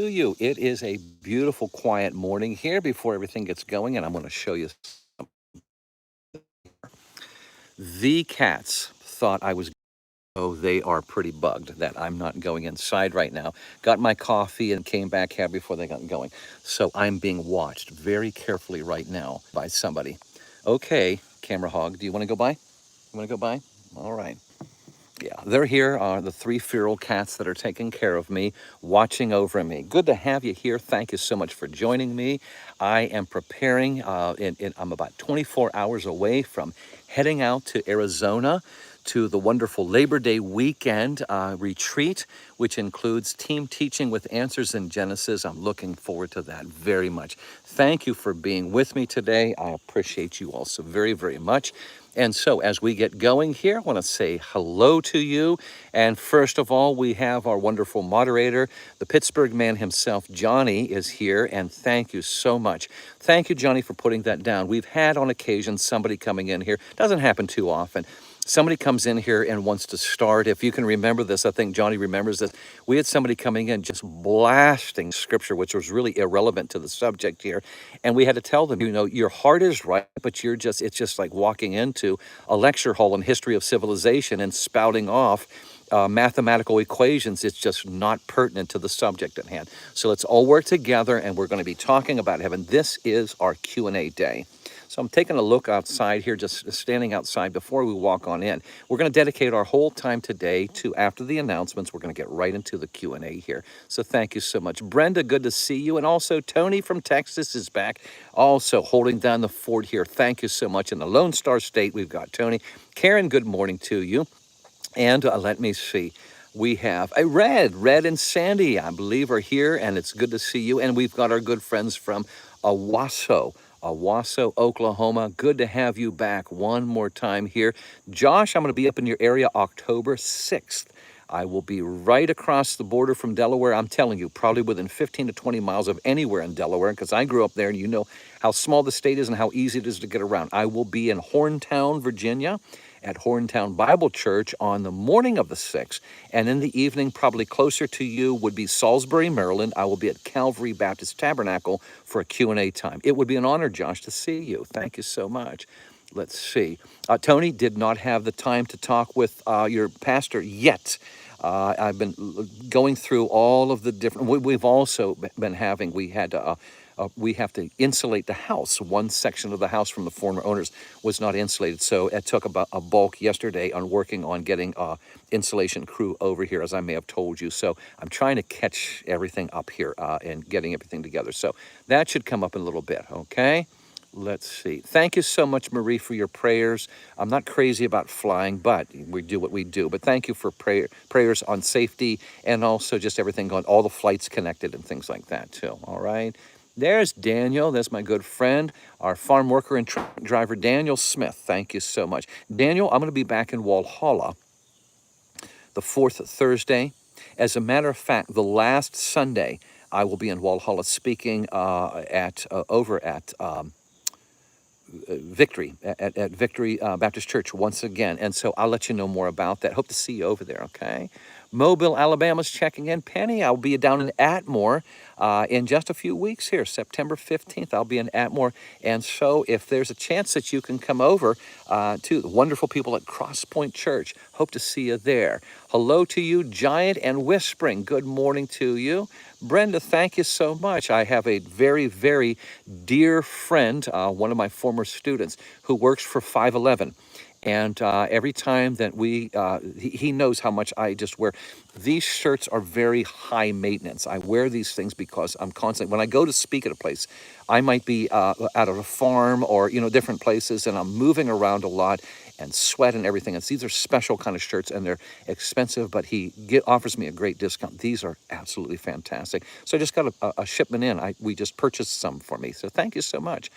you. It is a beautiful, quiet morning here before everything gets going, and I'm going to show you. The cats thought I was. Oh, they are pretty bugged that I'm not going inside right now. Got my coffee and came back here before they got going. So I'm being watched very carefully right now by somebody. Okay, camera hog, do you want to go by? You want to go by? All right. Yeah, they're here, the three feral cats that are taking care of me, watching over me. Good to have you here. Thank you so much for joining me. I am preparing, I'm about 24 hours away from heading out to Arizona to the wonderful Labor Day weekend retreat, which includes team teaching with Answers in Genesis. I'm looking forward to that very much. Thank you for being with me today. I appreciate you also very, very much. And so as we get going here, I want to say hello to you. And first of all, we have our wonderful moderator, the Pittsburgh man himself, Johnny, is here. And thank you so much. Thank you, Johnny, for putting that down. We've had on occasion somebody coming in here. Doesn't happen too often. Somebody comes in here and wants to start. If you can remember this, I think Johnny remembers this. We had somebody coming in just blasting scripture, which was really irrelevant to the subject here. And we had to tell them, your heart is right, but it's just like walking into a lecture hall on history of civilization and spouting off mathematical equations. It's just not pertinent to the subject at hand. So let's all work together, and we're going to be talking about heaven. This is our Q&A day. So I'm taking a look outside here, just standing outside before we walk on in. We're going to dedicate our whole time today to, after the announcements, we're going to get right into the Q&A here. So thank you so much. Brenda, good to see you. And also Tony from Texas is back, also holding down the fort here. Thank you so much. In the Lone Star State, we've got Tony. Karen, good morning to you. And let me see. We have a Red and Sandy, I believe, are here, and it's good to see you. And we've got our good friends from Owasso, Oklahoma. Good to have you back one more time here. Josh, I'm going to be up in your area October 6th. I will be right across the border from Delaware. I'm telling you, probably within 15 to 20 miles of anywhere in Delaware, because I grew up there, and you know how small the state is and how easy it is to get around. I will be in Horntown, Virginia, at Horntown Bible Church on the morning of the 6th. And in the evening, probably closer to you, would be Salisbury, Maryland. I will be at Calvary Baptist Tabernacle for a Q&A time. It would be an honor, Josh, to see you. Thank you so much. Let's see. Tony did not have the time to talk with your pastor yet. I've been going through all of the different, we've also been having, we have to insulate the house. One section of the house from the former owners was not insulated. So it took about a bulk yesterday on working on getting insulation crew over here, as I may have told you. So I'm trying to catch everything up here and getting everything together. So that should come up in a little bit, okay? Let's see. Thank you so much, Marie, for your prayers. I'm not crazy about flying, but we do what we do. But thank you for prayers on safety and also just everything on all the flights connected and things like that, too. All right. There's Daniel. That's my good friend, our farm worker and truck driver, Daniel Smith. Thank you so much. Daniel, I'm going to be back in Walhalla the 4th Thursday. As a matter of fact, the last Sunday, I will be in Walhalla speaking over at Victory, at Victory Baptist Church once again. And so I'll let you know more about that. Hope to see you over there, okay? Mobile, Alabama's checking in. Penny, I'll be down in Atmore in just a few weeks here. September 15th, I'll be in Atmore. And so if there's a chance that you can come over to the wonderful people at Cross Point Church, hope to see you there. Hello to you, Giant and Whispering. Good morning to you. Brenda, thank you so much. I have a very, very dear friend, one of my former students, who works for 511. And every time that he knows how much I just wear. These shirts are very high maintenance. I wear these things because I'm constantly, when I go to speak at a place, I might be out at a farm or, different places, and I'm moving around a lot and sweat and everything. And these are special kind of shirts, and they're expensive, but he offers me a great discount. These are absolutely fantastic. So I just got a shipment in. We just purchased some for me. So thank you so much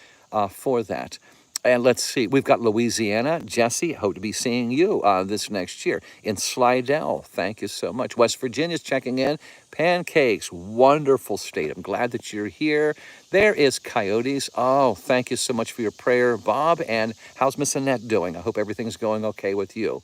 for that. And let's see, we've got Louisiana. Jesse, hope to be seeing you this next year. In Slidell, thank you so much. West Virginia's checking in. Pancakes, wonderful state. I'm glad that you're here. There is Coyotes. Oh, thank you so much for your prayer, Bob. And how's Miss Annette doing? I hope everything's going okay with you.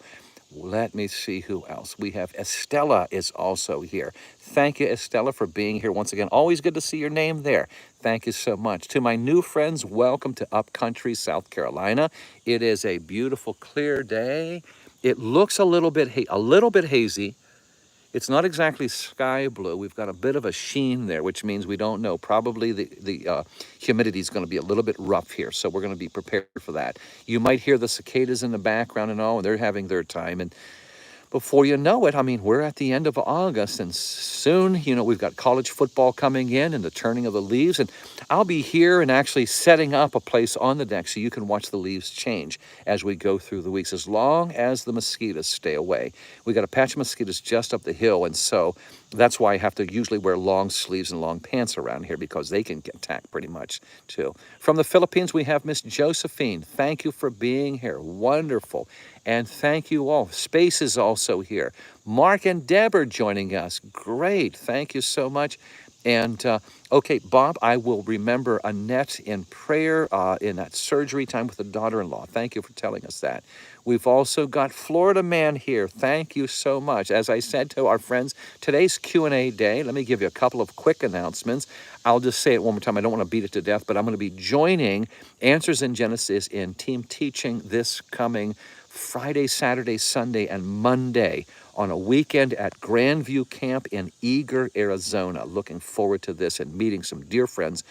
Let me see who else. We have Estella is also here. Thank you, Estella, for being here once again. Always good to see your name there. Thank you so much. To my new friends, welcome to Upcountry, South Carolina. It is a beautiful, clear day. It looks a little bit hazy. It's not exactly sky blue. We've got a bit of a sheen there, which means we don't know. Probably the humidity is going to be a little bit rough here, so we're going to be prepared for that. You might hear the cicadas in the background and all, and they're having their time. And before you know it, I mean, we're at the end of August, and soon, we've got college football coming in and the turning of the leaves. And I'll be here and actually setting up a place on the deck so you can watch the leaves change as we go through the weeks, as long as the mosquitoes stay away. We got a patch of mosquitoes just up the hill, and so that's why I have to usually wear long sleeves and long pants around here, because they can get attacked pretty much too. From the Philippines, we have Miss Josephine. Thank you for being here. Wonderful. And thank you all. Space is also here. Mark and Deb are joining us. Great. Thank you so much. And okay, Bob, I will remember Annette in prayer in that surgery time with the daughter-in-law. Thank you for telling us that. We've also got Florida Man here. Thank you so much. As I said to our friends, today's Q&A day. Let me give you a couple of quick announcements. I'll just say it one more time. I don't want to beat it to death, but I'm going to be joining Answers in Genesis in team teaching this coming Friday, Saturday, Sunday, and Monday on a weekend at Grandview Camp in Eager, Arizona. Looking forward to this and meeting some dear friends,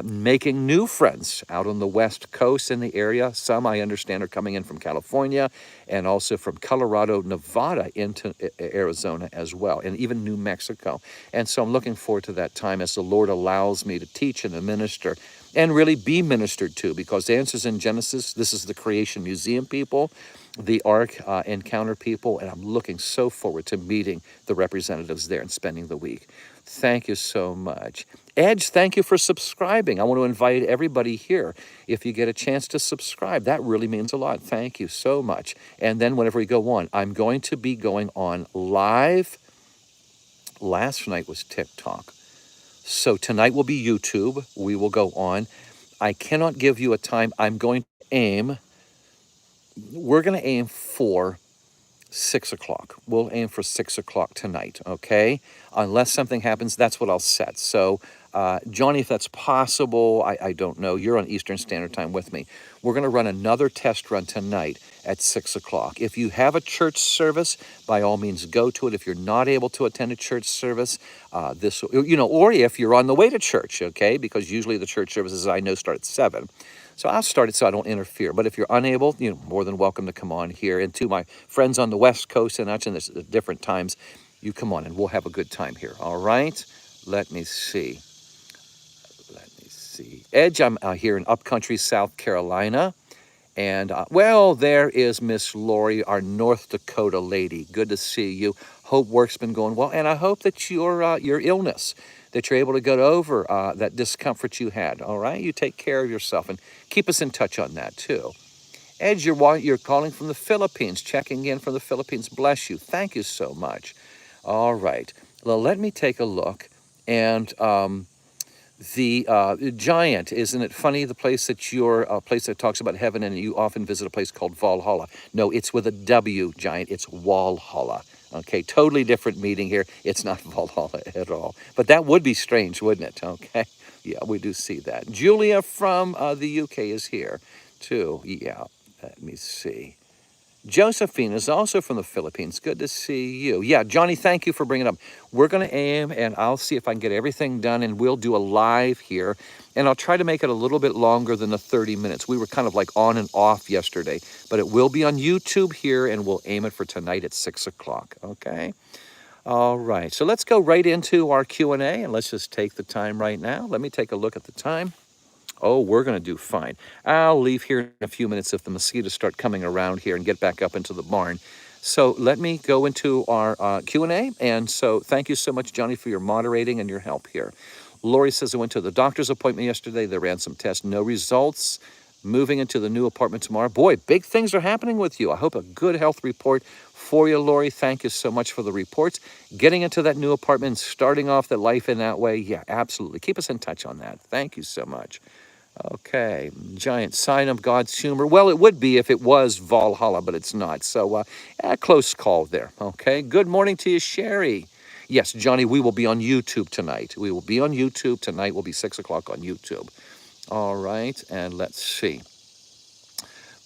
making new friends out on the West Coast in the area. Some, I understand, are coming in from California and also from Colorado, Nevada into Arizona as well, and even New Mexico. And so I'm looking forward to that time as the Lord allows me to teach and to minister and really be ministered to, because Answers in Genesis, this is the Creation Museum people, the Ark Encounter people, and I'm looking so forward to meeting the representatives there and spending the week. Thank you so much. Edge, thank you for subscribing. I want to invite everybody here, if you get a chance to subscribe, that really means a lot. Thank you so much. And then whenever we go on, I'm going to be going on live. Last night was TikTok. So tonight will be YouTube. We will go on. I cannot give you a time. We're going to aim for 6 o'clock. We'll aim for 6 o'clock tonight, okay? Unless something happens, that's what I'll set. So, Johnny, if that's possible, I don't know. You're on Eastern Standard Time with me. We're going to run another test run tonight at 6 o'clock. If you have a church service, by all means, go to it. If you're not able to attend a church service, or if you're on the way to church, okay? Because usually the church services, I know, start at 7. So I'll start it so I don't interfere. But if you're unable, more than welcome to come on here. And to my friends on the West Coast and at different times, you come on and we'll have a good time here. All right? Let me see. Edge, I'm here in Upcountry, South Carolina. And, there is Miss Lori, our North Dakota lady. Good to see you. Hope work's been going well. And I hope that your illness, that you're able to get over that discomfort you had. All right? You take care of yourself and keep us in touch on that, too. Edge, you're calling from the Philippines, checking in from the Philippines. Bless you. Thank you so much. All right. Well, let me take a look. And the Giant, isn't it funny, the place that you're, a place that talks about heaven, and you often visit a place called Valhalla. No, it's with a W, Giant. It's Walhalla. Okay, totally different meaning here. It's not Valhalla at all. But that would be strange, wouldn't it? Okay, yeah, we do see that. Julia from the UK is here, too. Yeah, let me see. Josephine is also from the Philippines. Good to see you. Yeah, Johnny, thank you for bringing it up. We're going to aim, and I'll see if I can get everything done, and we'll do a live here. And I'll try to make it a little bit longer than the 30 minutes. We were kind of like on and off yesterday, but it will be on YouTube here, and we'll aim it for tonight at 6 o'clock, okay? All right, so let's go right into our Q&A, and let's just take the time right now. Let me take a look at the time. Oh, we're going to do fine. I'll leave here in a few minutes if the mosquitoes start coming around here and get back up into the barn. So let me go into our Q&A. And so thank you so much, Johnny, for your moderating and your help here. Lori says, I went to the doctor's appointment yesterday. They ran some tests, no results. Moving into the new apartment tomorrow. Boy, big things are happening with you. I hope a good health report for you, Lori. Thank you so much for the reports. Getting into that new apartment and starting off the life in that way. Yeah, absolutely. Keep us in touch on that. Thank you so much. Okay, giant sign of God's humor. Well, it would be if it was Valhalla, but it's not. So, close call there. Okay, good morning to you, Sherry. Yes, Johnny, we will be on YouTube tonight. We will be on YouTube tonight. Will be 6 o'clock on YouTube. All right, and let's see.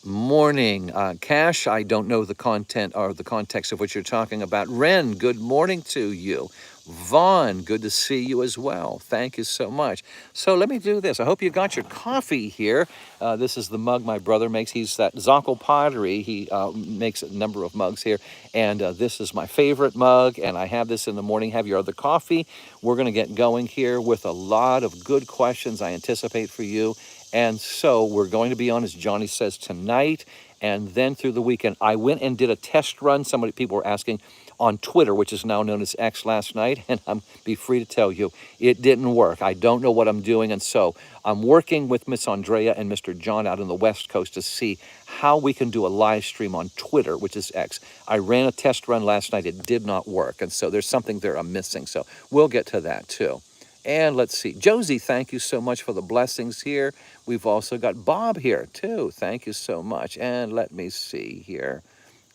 Morning, Cash. I don't know the content or the context of what you're talking about. Ren, good morning to you. Vaughn, good to see you as well. Thank you so much. So let me do this. I hope you got your coffee here. This is the mug my brother makes. He's that Zocco Pottery. He makes a number of mugs here. And this is my favorite mug. And I have this in the morning. Have your other coffee. We're going to get going here with a lot of good questions I anticipate for you. And so we're going to be on, as Johnny says, tonight and then through the weekend. I went and did a test run. People were asking on Twitter, which is now known as X, last night, and I'm be free to tell you it didn't work. I don't know what I'm doing, and so I'm working with Miss Andrea and Mr. John out in the West Coast to see how we can do a live stream on Twitter, which is X. I ran a test run last night. It did not work, and so there's something there I'm missing. So we'll get to that too. And let's see. Josie, thank you so much for the blessings here. We've also got Bob here too. Thank you so much. And let me see here.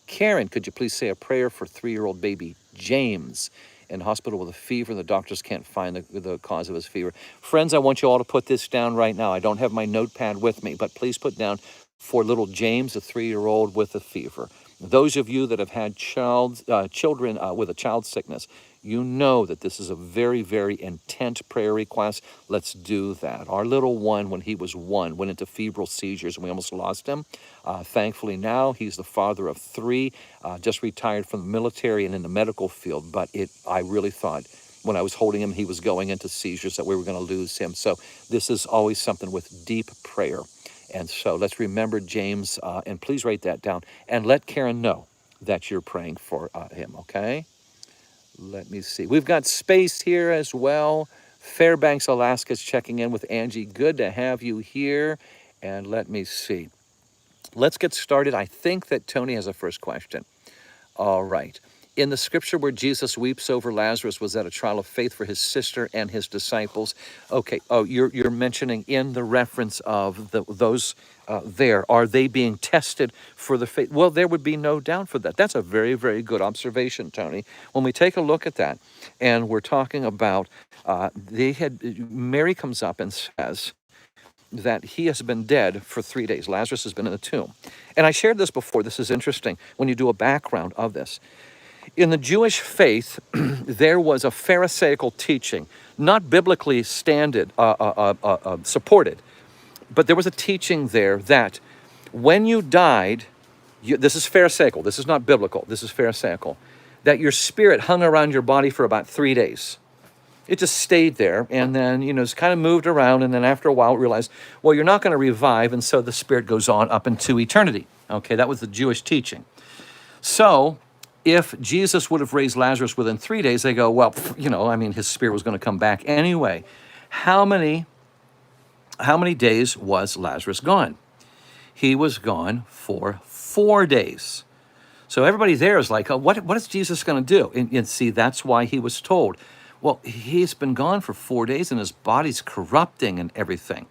Karen, could you please say a prayer for 3-year-old baby James in hospital with a fever? The doctors can't find the cause of his fever. Friends, I want you all to put this down right now. I don't have my notepad with me, but please put down for little James, a 3-year-old with a fever. Those of you that have had children with a child sickness, you know that this is a very, very intense prayer request. Let's do that. Our little one, when he was 1, went into febrile seizures and we almost lost him. Thankfully now he's the father of 3, just retired from the military and in the medical field. But I really thought when I was holding him, he was going into seizures, that we were going to lose him. So this is always something with deep prayer. And so let's remember James, and please write that down. And let Karen know that you're praying for him, okay? Let me see. We've got Space here as well. Fairbanks, Alaska's checking in with Angie. Good to have you here. And let me see. Let's get started. I think that Tony has a first question. All right. In the scripture where Jesus weeps over Lazarus, was that a trial of faith for his sister and his disciples? Okay. Oh, you're mentioning in the reference of those there. Are they being tested for the faith? Well, there would be no doubt for that. That's a very, very good observation, Tony. When we take a look at that, and we're talking about Mary comes up and says that he has been dead for 3 days. Lazarus has been in the tomb. And I shared this before. This is interesting when you do a background of this. In the Jewish faith, there was a Pharisaical teaching, not biblically supported, but there was a teaching there that when you died, this is Pharisaical, this is not biblical, this is Pharisaical, that your spirit hung around your body for about 3 days. It just stayed there, and then, it's kind of moved around, and then after a while realized, well, you're not going to revive, and so the spirit goes on up into eternity. Okay, that was the Jewish teaching. So if Jesus would have raised Lazarus within 3 days, they go, well, his spirit was going to come back anyway. How many days was Lazarus gone? He was gone for 4 days. So everybody there is like, what is Jesus going to do? And see, that's why he was told, well, he's been gone for 4 days and his body's corrupting and everything.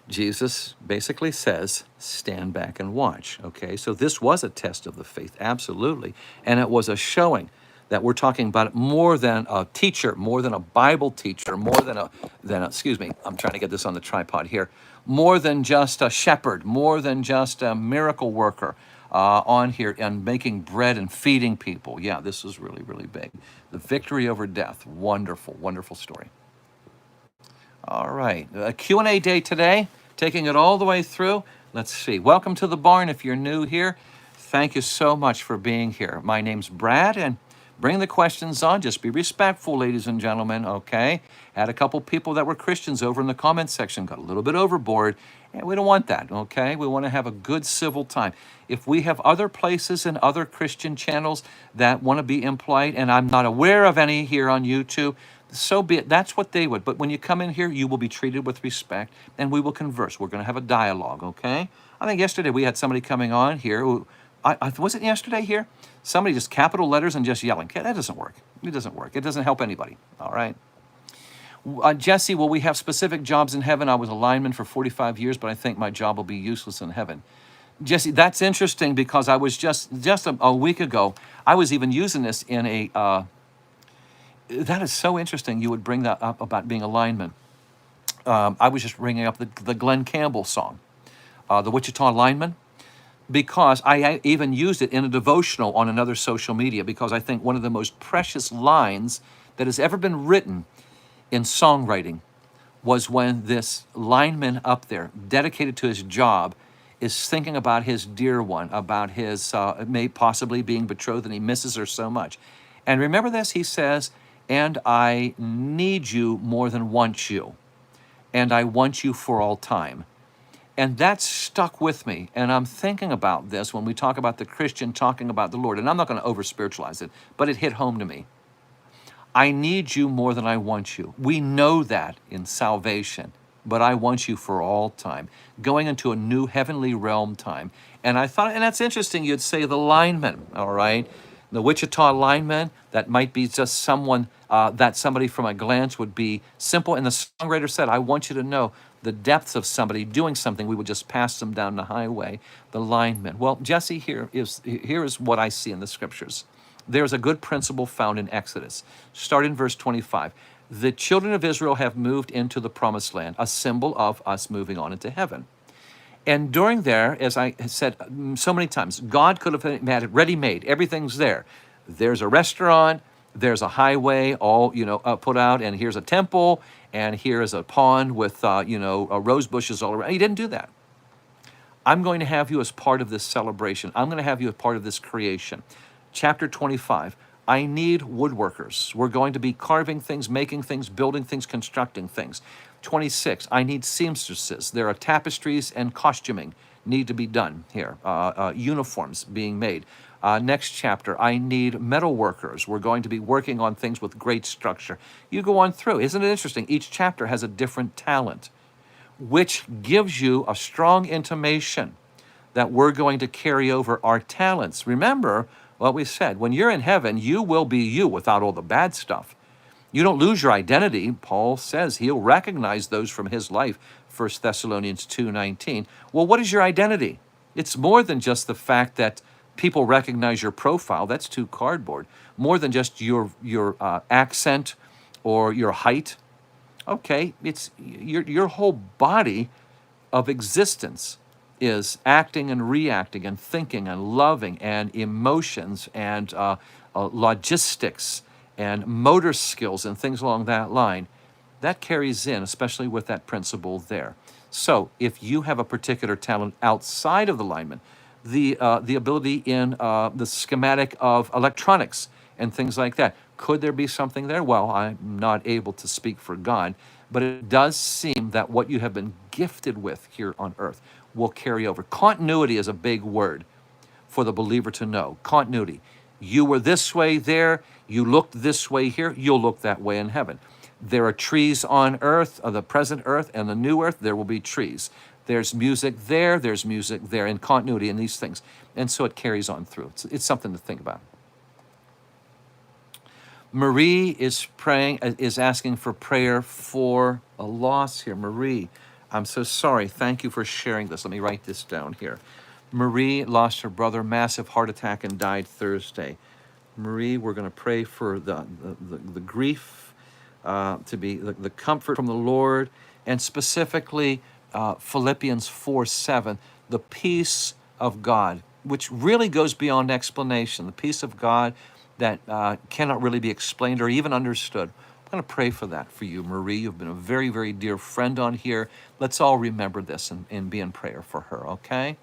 Jesus basically says, stand back and watch, okay? So this was a test of the faith, absolutely. And it was a showing that we're talking about more than a teacher, more than a Bible teacher, more than excuse me, I'm trying to get this on the tripod here, more than just a shepherd, more than just a miracle worker on here and making bread and feeding people. Yeah, this is really, really big. The victory over death, wonderful, wonderful story. All right, a Q&A day today, taking it all the way through. Let's see. Welcome to the barn if you're new here. Thank you so much for being here. My name's Brad, and bring the questions on. Just be respectful, ladies and gentlemen, okay? Had a couple people that were Christians over in the comments section, got a little bit overboard, and we don't want that, okay? We want to have a good civil time. If we have other places and other Christian channels that want to be impolite, and I'm not aware of any here on YouTube, so be it. That's what they would. But when you come in here, you will be treated with respect, and we will converse. We're going to have a dialogue, okay? I think yesterday we had somebody coming on here who, was it yesterday here? Somebody just capital letters and just yelling. That doesn't work. It doesn't work. It doesn't help anybody, all right? Jesse, will we have specific jobs in heaven? I was a lineman for 45 years, but I think my job will be useless in heaven. Jesse, that's interesting because I was just a week ago, I was even using this in a, that is so interesting you would bring that up about being a lineman. I was just bringing up the Glenn Campbell song, the Wichita Lineman, because I even used it in a devotional on another social media because I think one of the most precious lines that has ever been written in songwriting was when this lineman up there, dedicated to his job, is thinking about his dear one, about his may possibly being betrothed, and he misses her so much. And remember this, he says, and I need you more than want you, and I want you for all time. And that stuck with me. And I'm thinking about this when we talk about the Christian talking about the Lord. And I'm not going to over spiritualize it, but it hit home to me. I need you more than I want you. We know that in salvation, but I want you for all time, going into a new heavenly realm time. And I thought, and that's interesting, you'd say the lineman, all right? The Wichita lineman, that might be just someone, that somebody from a glance would be simple. And the songwriter said, I want you to know the depths of somebody doing something, we would just pass them down the highway, the lineman. Well, Jesse, here is what I see in the scriptures. There's a good principle found in Exodus. Start in verse 25. The children of Israel have moved into the promised land, a symbol of us moving on into heaven. And during there, as I said so many times, God could have had it ready-made. Everything's there. There's a restaurant, there's a highway, all put out, and here's a temple, and here's a pond with rose bushes all around. He didn't do that. I'm going to have you as part of this celebration. I'm going to have you as part of this creation. Chapter 25. I need woodworkers. We're going to be carving things, making things, building things, constructing things. 26, I need seamstresses. There are tapestries and costuming need to be done here. Uniforms being made. Next chapter, I need metal workers. We're going to be working on things with great structure. You go on through. Isn't it interesting? Each chapter has a different talent, which gives you a strong intimation that we're going to carry over our talents. Remember what we said. When you're in heaven, you will be you without all the bad stuff. You don't lose your identity. Paul says he'll recognize those from his life, 1 Thessalonians 2:19. Well, what is your identity? It's more than just the fact that people recognize your profile. That's too cardboard. More than just your accent or your height. Okay, it's your whole body of existence is acting and reacting and thinking and loving and emotions and logistics and motor skills and things along that line. That carries in, especially with that principle there. So if you have a particular talent outside of the lineman, the ability in the schematic of electronics and things like that, could there be something there? Well, I'm not able to speak for God, but it does seem that what you have been gifted with here on earth will carry over. Continuity is a big word for the believer to know. Continuity. You were this way there, you looked this way here, you'll look that way in heaven. There are trees on earth, the present earth and the new earth, there will be trees. There's music there, there's music there, in continuity in these things. And so it carries on through. It's something to think about. Marie is praying, is asking for prayer for a loss here. Marie, I'm so sorry. Thank you for sharing this. Let me write this down here. Marie lost her brother, massive heart attack, and died Thursday. Marie, we're going to pray for the grief, to be the comfort from the Lord, and specifically Philippians 4:7, the peace of God, which really goes beyond explanation. The peace of God that cannot really be explained or even understood. I'm going to pray for that for you, Marie. You've been a very, very dear friend on here. Let's all remember this and be in prayer for her, okay?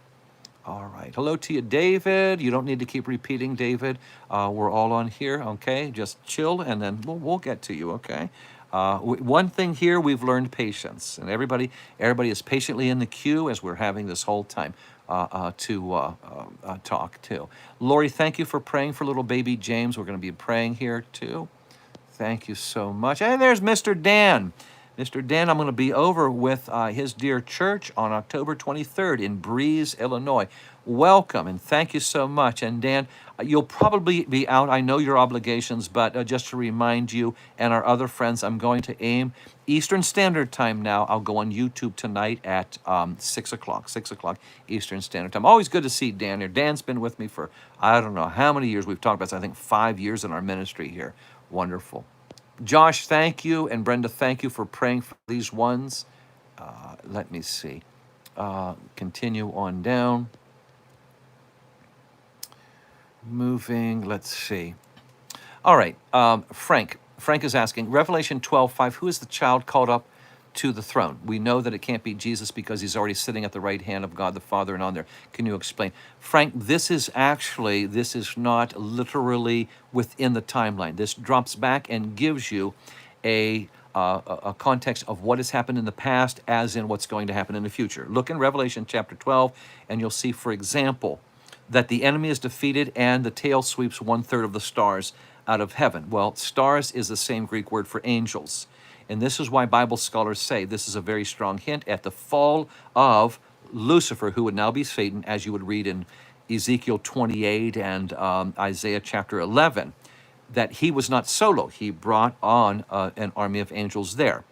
All right. Hello to you, David. You don't need to keep repeating, David. We're all on here, okay? Just chill, and then we'll get to you, okay? One thing here, we've learned patience, and everybody is patiently in the queue as we're having this whole time to talk too. Lori, thank you for praying for little baby James. We're going to be praying here too. Thank you so much. And there's Mr. Dan. Mr. Dan, I'm going to be over with his dear church on October 23rd in Breeze, Illinois. Welcome, and thank you so much. And Dan, you'll probably be out. I know your obligations, but just to remind you and our other friends, I'm going to aim Eastern Standard Time now. I'll go on YouTube tonight at 6 o'clock, 6 o'clock Eastern Standard Time. Always good to see Dan here. Dan's been with me for, I don't know how many years. We've talked about this, I think 5 years in our ministry here. Wonderful. Josh, thank you. And Brenda, thank you for praying for these ones. Let me see. Continue on down. Moving, let's see. All right, Frank. Frank is asking, Revelation 12:5, who is the child called up to the throne? We know that it can't be Jesus because he's already sitting at the right hand of God the Father and on there. Can you explain? Frank, this is not literally within the timeline. This drops back and gives you a context of what has happened in the past as in what's going to happen in the future. Look in Revelation chapter 12, and you'll see, for example, that the enemy is defeated and the tail sweeps 1/3 of the stars out of heaven. Well, stars is the same Greek word for angels. And this is why Bible scholars say this is a very strong hint at the fall of Lucifer, who would now be Satan, as you would read in Ezekiel 28 and Isaiah chapter 11, that he was not solo. He brought on an army of angels there.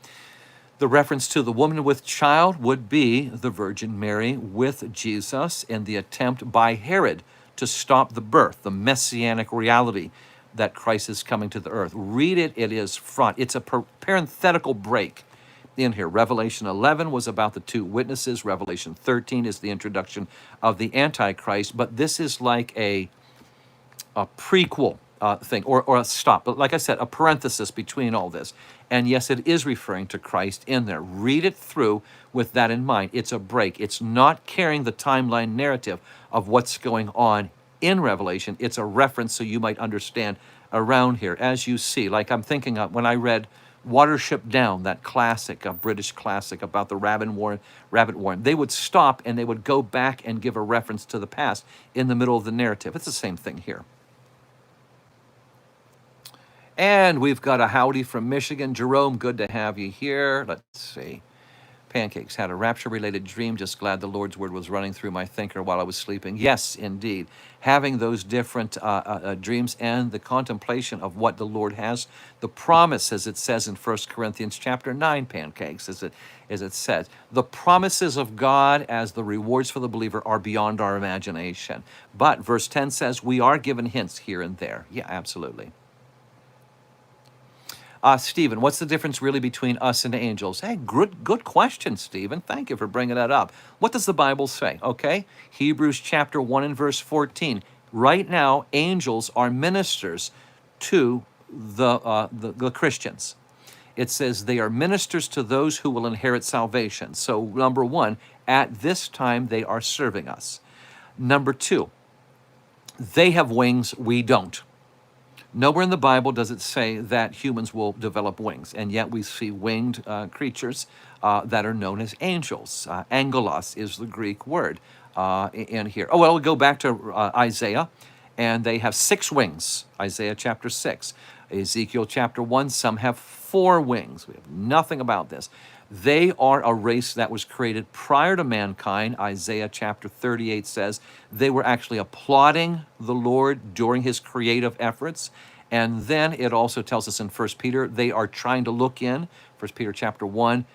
The reference to the woman with child would be the Virgin Mary with Jesus in the attempt by Herod to stop the birth, the messianic reality that Christ is coming to the earth. Read it, it is front. It's a parenthetical break in here. Revelation 11 was about the two witnesses. Revelation 13 is the introduction of the Antichrist, but this is like a prequel thing, or a stop. But like I said, a parenthesis between all this. And yes, it is referring to Christ in there. Read it through with that in mind. It's a break. It's not carrying the timeline narrative of what's going on in Revelation. It's a reference so you might understand around here. As you see, like I'm thinking of when I read Watership Down, that classic, a British classic about the rabbit warren, they would stop and they would go back and give a reference to the past in the middle of the narrative. It's the same thing here. And we've got a howdy from Michigan. Jerome, good to have you here. Let's see. Pancakes, had a rapture-related dream. Just glad the Lord's word was running through my thinker while I was sleeping. Yes, indeed. Having those different dreams and the contemplation of what the Lord has, the promise, as it says in 1 Corinthians chapter 9, Pancakes, as it says, the promises of God as the rewards for the believer are beyond our imagination. But verse 10 says we are given hints here and there. Yeah, absolutely. Stephen, what's the difference really between us and angels? Hey, good question, Stephen. Thank you for bringing that up. What does the Bible say? Okay, Hebrews chapter 1 and verse 14. Right now, angels are ministers to the Christians. It says they are ministers to those who will inherit salvation. So, number one, at this time, they are serving us. Number two, they have wings, we don't. Nowhere in the Bible does it say that humans will develop wings, and yet we see winged creatures that are known as angels. Angelos is the Greek word in here. Oh, well, we'll go back to Isaiah, and they have 6 wings, Isaiah chapter 6. Ezekiel chapter 1, some have 4 wings. We have nothing about this. They are a race that was created prior to mankind. Isaiah chapter 38 says they were actually applauding the Lord during his creative efforts. And then it also tells us in 1 Peter, they are trying to look in, 1 Peter chapter 1,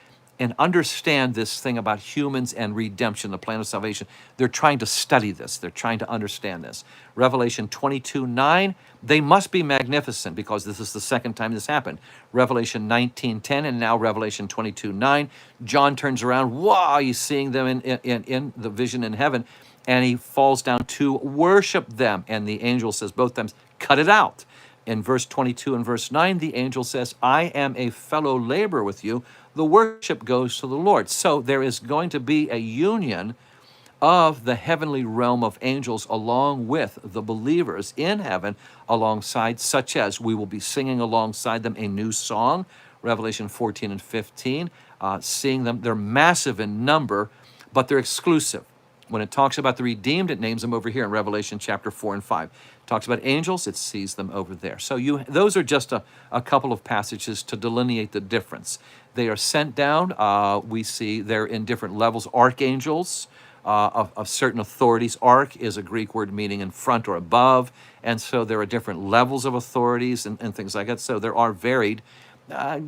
and understand this thing about humans and redemption, the plan of salvation. They're trying to study this. They're trying to understand this. Revelation 22:9, they must be magnificent because this is the second time this happened. Revelation 19:10 and now Revelation 22:9. John turns around. Wow, he's seeing them in the vision in heaven, and he falls down to worship them. And the angel says both times, cut it out. In verse 22 and verse 9, the angel says, I am a fellow laborer with you. The worship goes to the Lord. So there is going to be a union of the heavenly realm of angels along with the believers in heaven alongside, such as we will be singing alongside them a new song, Revelation 14 and 15, seeing them. They're massive in number, but they're exclusive. When it talks about the redeemed, it names them over here in Revelation chapter 4 and 5. It talks about angels, it sees them over there. So those are just a couple of passages to delineate the difference. They are sent down. We see they're in different levels. Archangels of certain authorities. Arch is a Greek word meaning in front or above. And so there are different levels of authorities and things like that. So there are varied.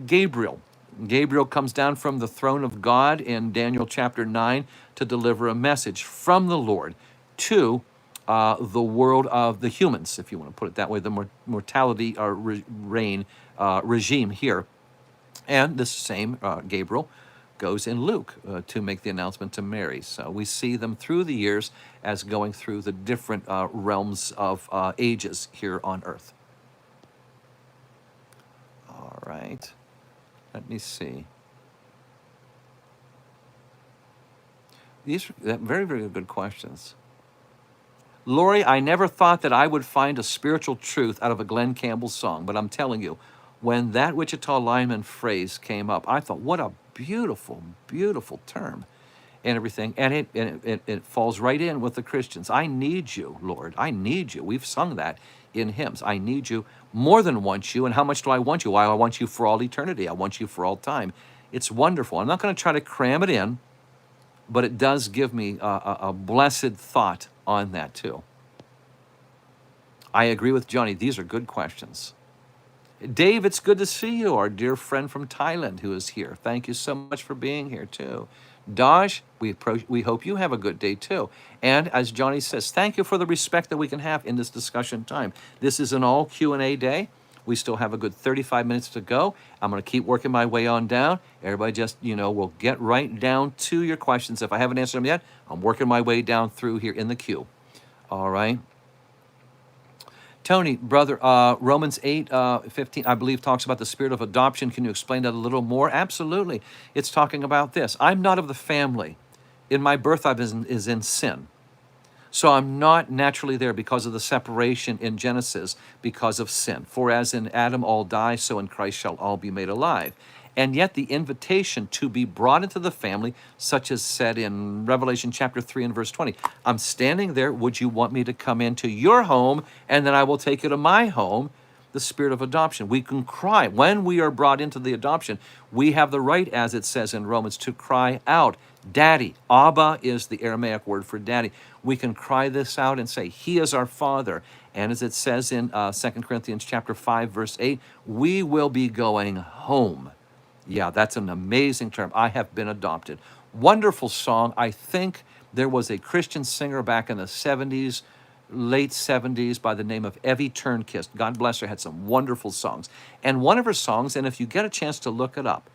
Gabriel, Gabriel comes down from the throne of God in Daniel chapter 9 to deliver a message from the Lord to the world of the humans, if you want to put it that way, the mortality reign regime here. And this same Gabriel goes in Luke to make the announcement to Mary. So we see them through the years as going through the different realms of ages here on earth. All right. Let me see. These are very, very good questions. Lori, I never thought that I would find a spiritual truth out of a Glenn Campbell song, but I'm telling you, when that Wichita lineman phrase came up, I thought, what a beautiful, beautiful term and everything. And it falls right in with the Christians. I need you, Lord. I need you. We've sung that in hymns. I need you more than want you. And how much do I want you? Why, I want you for all eternity. I want you for all time. It's wonderful. I'm not going to try to cram it in, but it does give me a blessed thought on that too. I agree with Johnny. These are good questions. Dave, it's good to see you, our dear friend from Thailand who is here. Thank you so much for being here too. Daj, we hope you have a good day too. And as Johnny says, thank you for the respect that we can have in this discussion time. This is an all Q&A day. We still have a good 35 minutes to go. I'm going to keep working my way on down. Everybody just, will get right down to your questions. If I haven't answered them yet, I'm working my way down through here in the queue. All right. Tony, brother, Romans 8:15, I believe, talks about the spirit of adoption. Can you explain that a little more? Absolutely. It's talking about this. I'm not of the family. In my birth, I is in sin. So I'm not naturally there because of the separation in Genesis because of sin. For as in Adam all die, so in Christ shall all be made alive. And yet the invitation to be brought into the family, such as said in Revelation chapter 3 and verse 20, I'm standing there, would you want me to come into your home, and then I will take you to my home? The spirit of adoption. We can cry. When we are brought into the adoption, we have the right, as it says in Romans, to cry out, Daddy. Abba is the Aramaic word for daddy. We can cry this out and say, He is our Father. And as it says in 2 Corinthians chapter 5, verse 8, we will be going home. Yeah, that's an amazing term. I have been adopted. Wonderful song. I think there was a Christian singer back in the 70s, late 70s, by the name of Evie Turnquist. God bless her, had some wonderful songs. And one of her songs, and if you get a chance to look it up,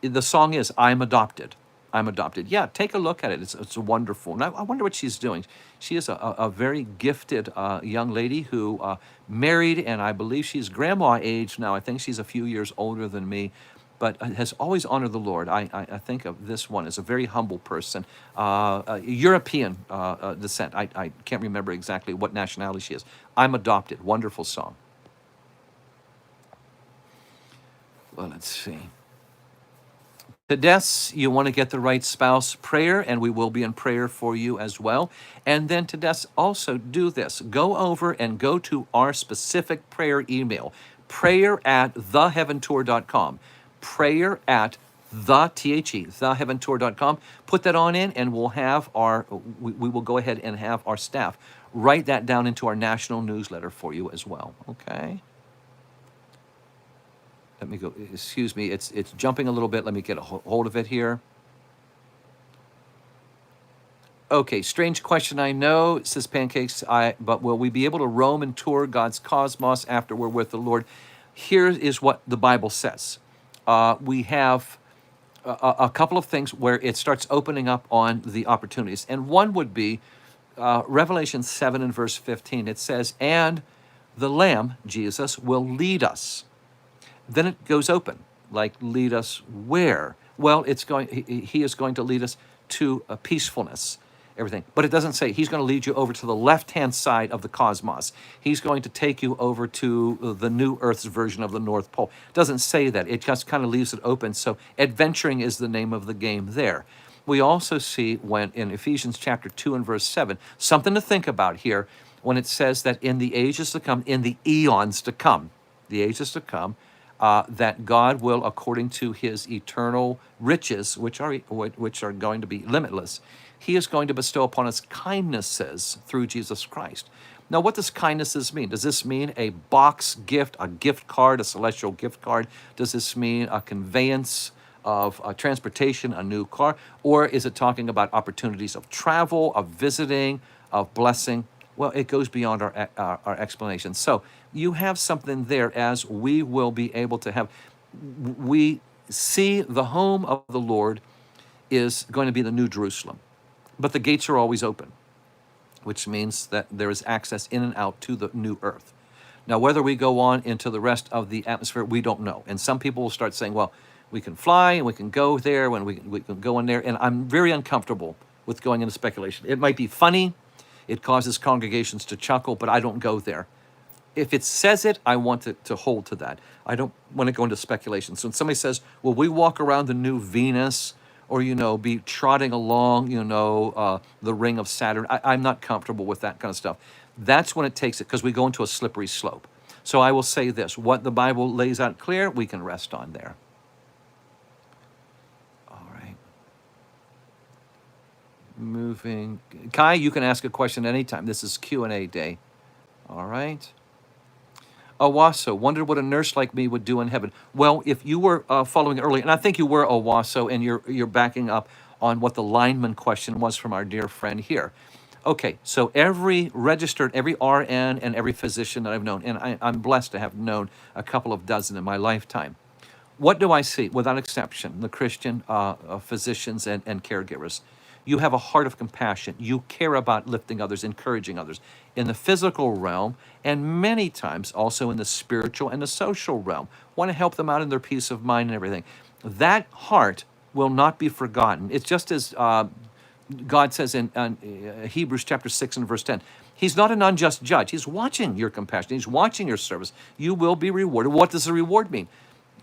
the song is I'm Adopted. I'm Adopted. Yeah, take a look at it. It's wonderful. And I wonder what she's doing. She is a very gifted young lady who married, and I believe she's grandma age now. I think she's a few years older than me, but has always honored the Lord. I think of this one as a very humble person, European descent. I can't remember exactly what nationality she is. I'm Adopted. Wonderful song. Well, let's see. Tedess, you want to get the right spouse prayer, and we will be in prayer for you as well. And then Tedess, also do this. Go over and go to our specific prayer email, prayer@theheaventour.com. Theheaventour.com. Put that on in, and we'll have we will go ahead and have our staff write that down into our national newsletter for you as well. Okay? Let me go, excuse me, it's jumping a little bit. Let me get a hold of it here. Okay, strange question, I know, says Pancakes, but will we be able to roam and tour God's cosmos after we're with the Lord? Here is what the Bible says. We have a couple of things where it starts opening up on the opportunities. And one would be Revelation 7 and verse 15. It says, and the Lamb, Jesus, will lead us. Then it goes open, like lead us where? Well, he is going to lead us to peacefulness, everything. But it doesn't say he's going to lead you over to the left-hand side of the cosmos. He's going to take you over to the new Earth's version of the North Pole. It doesn't say that. It just kind of leaves it open. So adventuring is the name of the game there. We also see when in Ephesians chapter 2 and verse 7, something to think about here when it says that in the ages to come, in the eons to come, the ages to come, that God will, according to his eternal riches, which are going to be limitless, he is going to bestow upon us kindnesses through Jesus Christ. Now, what does kindnesses mean? Does this mean a box gift, a gift card, a celestial gift card? Does this mean a conveyance of transportation, a new car? Or is it talking about opportunities of travel, of visiting, of blessing? Well, it goes beyond our explanation. So you have something there as we will be able to have. We see the home of the Lord is going to be the New Jerusalem, but the gates are always open, which means that there is access in and out to the new earth. Now, whether we go on into the rest of the atmosphere, we don't know. And some people will start saying, well, we can fly and we can go there when we can go in there. And I'm very uncomfortable with going into speculation. It might be funny. It causes congregations to chuckle, but I don't go there. If it says it, I want to hold to that. I don't want to go into speculation. So when somebody says, well, we walk around the new Venus, or, be trotting along, the ring of Saturn, I'm not comfortable with that kind of stuff. That's when it takes it, because we go into a slippery slope. So I will say this, what the Bible lays out clear, we can rest on there. All right. Moving. Kai, you can ask a question anytime. This is Q&A day. All right. Owasso, wondered what a nurse like me would do in heaven. Well, if you were following earlier, and I think you were, Owasso, and you're backing up on what the lineman question was from our dear friend here. Okay, so every registered, every RN and every physician that I've known, and I'm blessed to have known a couple of dozen in my lifetime. What do I see? Without exception, the Christian physicians and caregivers. You have a heart of compassion. You care about lifting others, encouraging others in the physical realm, and many times also in the spiritual and the social realm. Want to help them out in their peace of mind and everything. That heart will not be forgotten. It's just as God says in Hebrews chapter 6 and verse 10. He's not an unjust judge. He's watching your compassion. He's watching your service. You will be rewarded. What does the reward mean?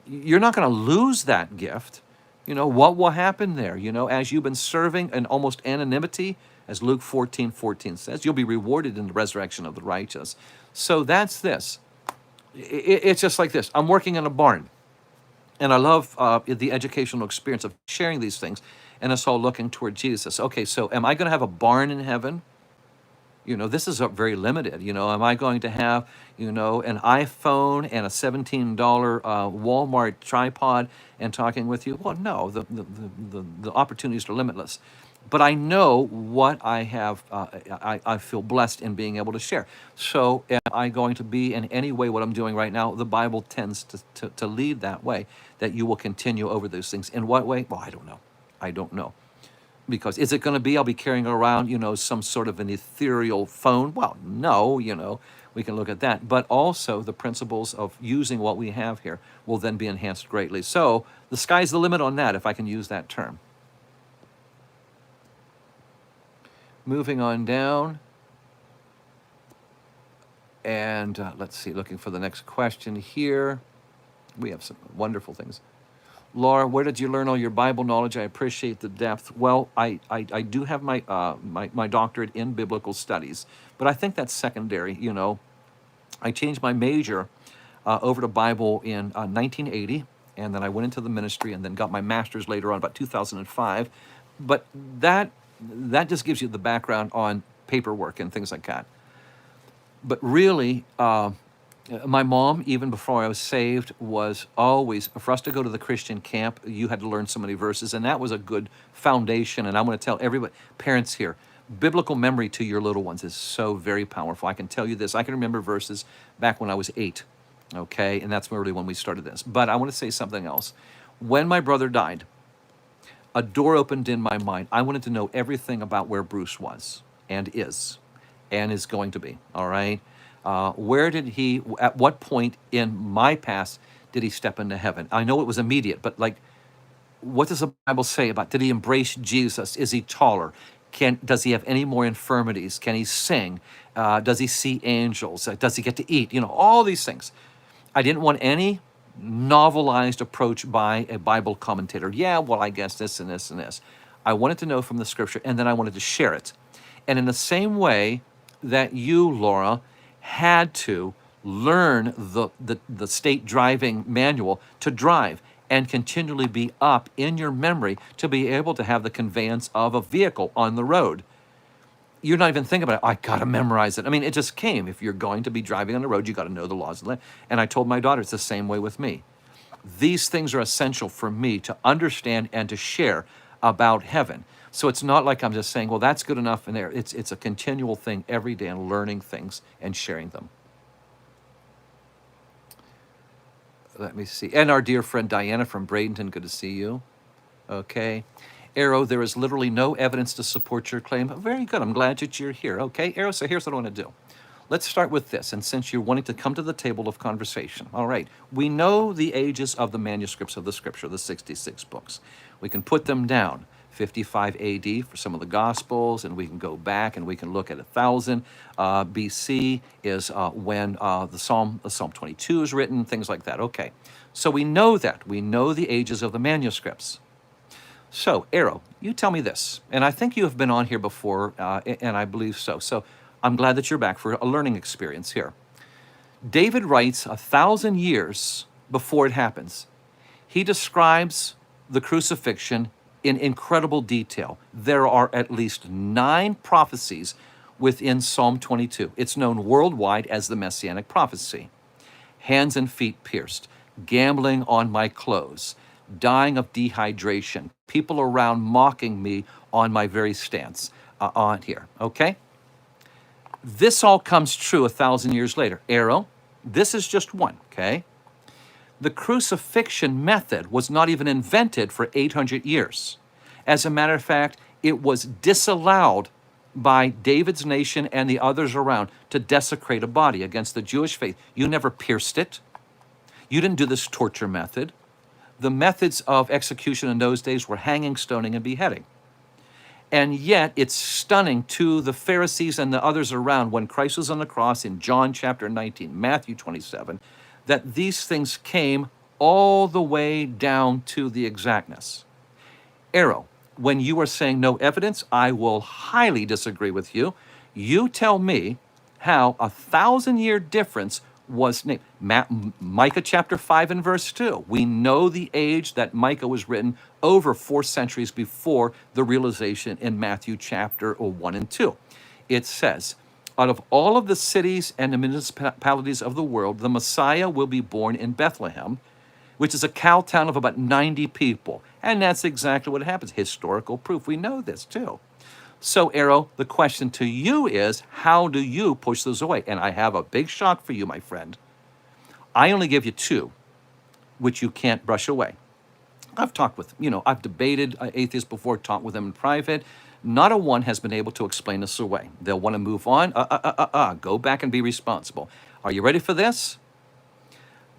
You're not going to lose that gift. What will happen there? As you've been serving in almost anonymity, as Luke 14:14 says, you'll be rewarded in the resurrection of the righteous. So that's this. It's just like this. I'm working in a barn, and I love the educational experience of sharing these things, and us all looking toward Jesus. Okay, so am I going to have a barn in heaven? This is very limited. Am I going to have, an iPhone and a $17 Walmart tripod and talking with you? Well, no, the opportunities are limitless. But I know what I have, I feel blessed in being able to share. So am I going to be in any way what I'm doing right now? The Bible tends to lead that way, that you will continue over those things. In what way? Well, I don't know. I don't know. Because is it going to be I'll be carrying around, some sort of an ethereal phone? Well, no, we can look at that. But also the principles of using what we have here will then be enhanced greatly. So the sky's the limit on that, if I can use that term. Moving on down. And let's see, looking for the next question here. We have some wonderful things. Laura, where did you learn all your Bible knowledge? I appreciate the depth. Well, I do have my doctorate in biblical studies, but I think that's secondary. I changed my major over to Bible in 1980, and then I went into the ministry and then got my master's later on, about 2005. But that just gives you the background on paperwork and things like that. But really, my mom, even before I was saved, was always, for us to go to the Christian camp, you had to learn so many verses, and that was a good foundation. And I'm going to tell everybody, parents here, biblical memory to your little ones is so very powerful. I can tell you this. I can remember verses back when I was 8, okay? And that's really when we started this. But I want to say something else. When my brother died, a door opened in my mind. I wanted to know everything about where Bruce was and is going to be, all right? Where did he, at what point in my past did he step into heaven? I know it was immediate, but what does the Bible say about, did he embrace Jesus? Is he taller? Does he have any more infirmities? Can he sing? Does he see angels? Does he get to eat? All these things. I didn't want any novelized approach by a Bible commentator. Yeah, well, I guess this and this and this. I wanted to know from the scripture, and then I wanted to share it. And in the same way that you, Laura, had to learn the state driving manual to drive and continually be up in your memory to be able to have the conveyance of a vehicle on the road. you're not even thinking about it. I got to memorize it. I mean, it just came. If you're going to be driving on the road, you got to know the laws of the land. And I told my daughter it's the same way with me. These things are essential for me to understand and to share about heaven. So it's not like I'm just saying, well, that's good enough in there. It's a continual thing every day and learning things and sharing them. Let me see. And our dear friend Diana from Bradenton, good to see you. Okay. Arrow, there is literally no evidence to support your claim. Very good. I'm glad that you're here. Okay, Arrow, so here's what I want to do. Let's start with this. And since you're wanting to come to the table of conversation, all right, we know the ages of the manuscripts of the scripture, the 66 books. We can put them down. 55 AD for some of the Gospels, and we can go back and we can look at 1000 BC is when the Psalm 22 is written, things like that. Okay, so we know that. We know the ages of the manuscripts. So, Arrow, you tell me this, and I think you have been on here before, and I believe so. So I'm glad that you're back for a learning experience here. David writes 1,000 years before it happens. He describes the crucifixion in incredible detail. There are at least 9 prophecies within Psalm 22. It's known worldwide as the Messianic prophecy. Hands and feet pierced, gambling on my clothes, dying of dehydration, people around mocking me on my very stance on here, okay? This all comes true 1,000 years later. Arrow, this is just one, okay? The crucifixion method was not even invented for 800 years. As a matter of fact, it was disallowed by David's nation and the others around to desecrate a body against the Jewish faith. You never pierced it. You didn't do this torture method. The methods of execution in those days were hanging, stoning, and beheading. And yet it's stunning to the Pharisees and the others around when Christ was on the cross in John chapter 19, Matthew 27, that these things came all the way down to the exactness. Arrow, when you are saying no evidence, I will highly disagree with you. You tell me how 1,000-year difference was named. Micah chapter 5 and verse 2. We know the age that Micah was written over 4 centuries before the realization in Matthew chapter 1 and 2. It says, out of all of the cities and the municipalities of the world, the Messiah will be born in Bethlehem, which is a cow town of about 90 people. And that's exactly what happens. Historical proof. We know this too. So, Arrow, the question to you is, how do you push those away? And I have a big shock for you, my friend. I only give you 2, which you can't brush away. I've talked with, I've debated atheists before, talked with them in private. Not a one has been able to explain this away. They'll want to move on. Go back and be responsible. Are you ready for this?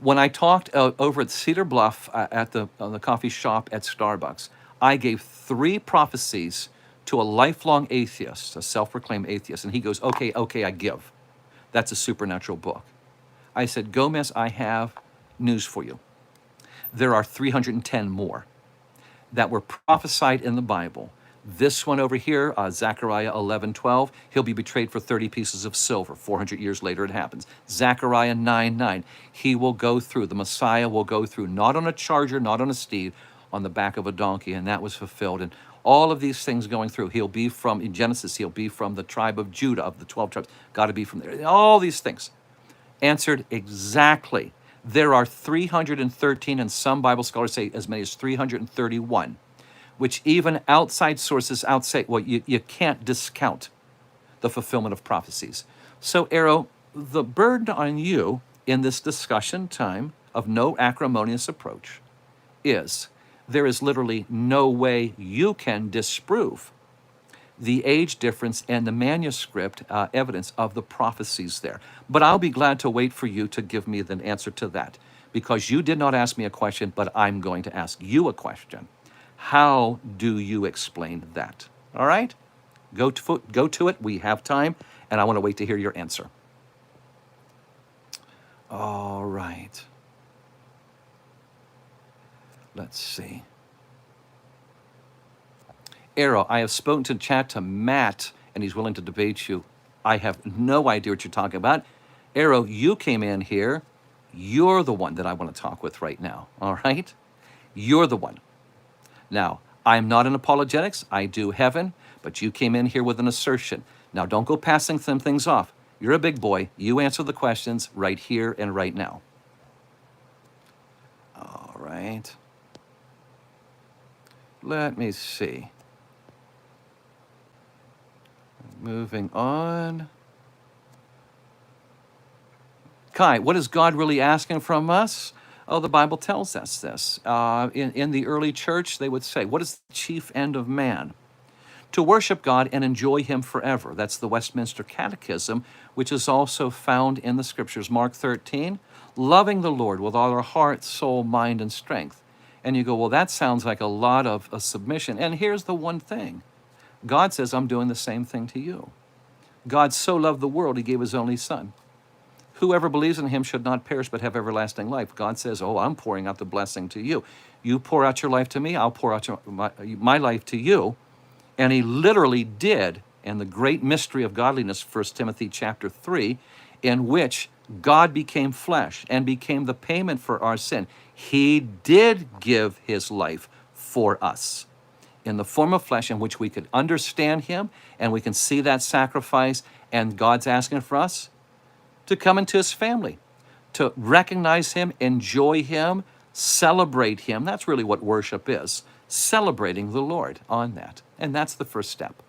When I talked over at Cedar Bluff at the coffee shop at Starbucks, I gave 3 prophecies to a lifelong atheist, a self-proclaimed atheist, and he goes, okay, I give. That's a supernatural book. I said, Gomez, I have news for you. There are 310 more that were prophesied in the Bible. This one over here, Zechariah 11:12, he'll be betrayed for 30 pieces of silver. 400 years later it happens. Zechariah 9:9, he will go through, the Messiah will go through, not on a charger, not on a steed, on the back of a donkey, and that was fulfilled. And all of these things going through, he'll be from, in Genesis, he'll be from the tribe of Judah, of the 12 tribes, got to be from there. All these things answered exactly. There are 313, and some Bible scholars say as many as 331, which even outside sources outside, well, you can't discount the fulfillment of prophecies. So, Arrow, the burden on you in this discussion time of no acrimonious approach is there is literally no way you can disprove the age difference and the manuscript evidence of the prophecies there. But I'll be glad to wait for you to give me the answer to that, because you did not ask me a question, but I'm going to ask you a question. How do you explain that? All right? Go to it. We have time, and I want to wait to hear your answer. All right. Let's see. Arrow, I have spoken to chat to Matt, and he's willing to debate you. I have no idea what you're talking about. Arrow, you came in here. You're the one that I want to talk with right now, all right? You're the one. Now, I'm not in apologetics. I do heaven, but you came in here with an assertion. Now, don't go passing some things off. You're a big boy. You answer the questions right here and right now. All right. Let me see. Moving on. Kai, what is God really asking from us? Oh, the Bible tells us this. In the early church, they would say, what is the chief end of man? To worship God and enjoy Him forever. That's the Westminster Catechism, which is also found in the Scriptures. Mark 13, loving the Lord with all our heart, soul, mind, and strength. And you go, well, that sounds like a lot of a submission. And here's the one thing. God says, I'm doing the same thing to you. God so loved the world, He gave His only Son. Whoever believes in Him should not perish but have everlasting life. God says, oh, I'm pouring out the blessing to you. You pour out your life to me, I'll pour out my life to you. And He literally did, and the great mystery of godliness, 1 Timothy chapter 3, in which God became flesh and became the payment for our sin. He did give His life for us in the form of flesh, in which we could understand Him and we can see that sacrifice. And God's asking for us to come into His family, to recognize Him, enjoy Him, celebrate Him. That's really what worship is, celebrating the Lord on that. And that's the first step.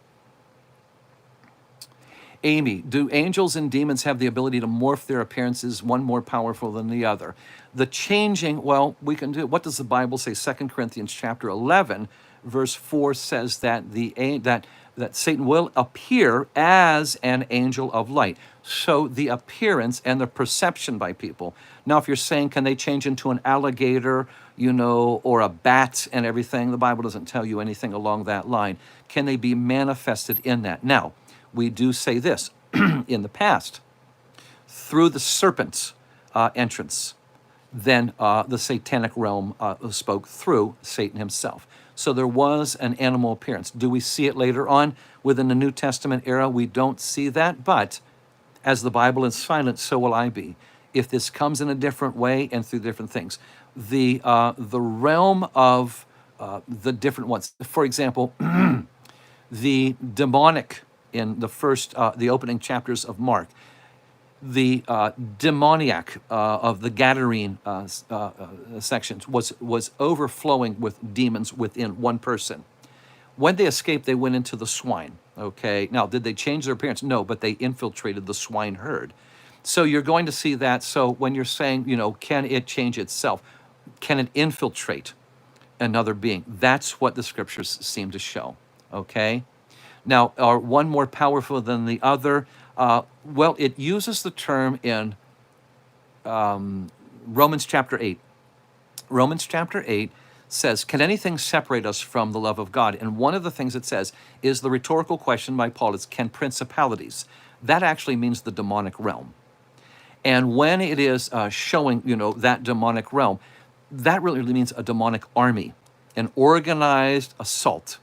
Amy, do angels and demons have the ability to morph their appearances, one more powerful than the other? The changing, well, we can do, what does the Bible say? 2 Corinthians chapter 11, verse 4 says that that Satan will appear as an angel of light. So the appearance and the perception by people. Now, if you're saying, can they change into an alligator, or a bat and everything, the Bible doesn't tell you anything along that line. Can they be manifested in that? Now, we do say this in the past, through the serpent's entrance, then the satanic realm spoke through Satan himself. So there was an animal appearance. Do we see it later on within the New Testament era? We don't see that, but as the Bible is silent, so will I be. If this comes in a different way and through different things, the realm of the different ones. For example, the demonic in the opening chapters of Mark, the demoniac of the Gadarene sections was overflowing with demons within one person. When they escaped, they went into the swine. Okay, now did they change their appearance? No, but they infiltrated the swine herd. So you're going to see that. So when you're saying, can it change itself? Can it infiltrate another being? That's what the scriptures seem to show. Okay. Now, are one more powerful than the other? Well, it uses the term in Romans chapter 8. Romans chapter 8 says, can anything separate us from the love of God? And one of the things it says is the rhetorical question by Paul is, can principalities? That actually means the demonic realm. And when it is showing, that demonic realm, that really means a demonic army, an organized assault.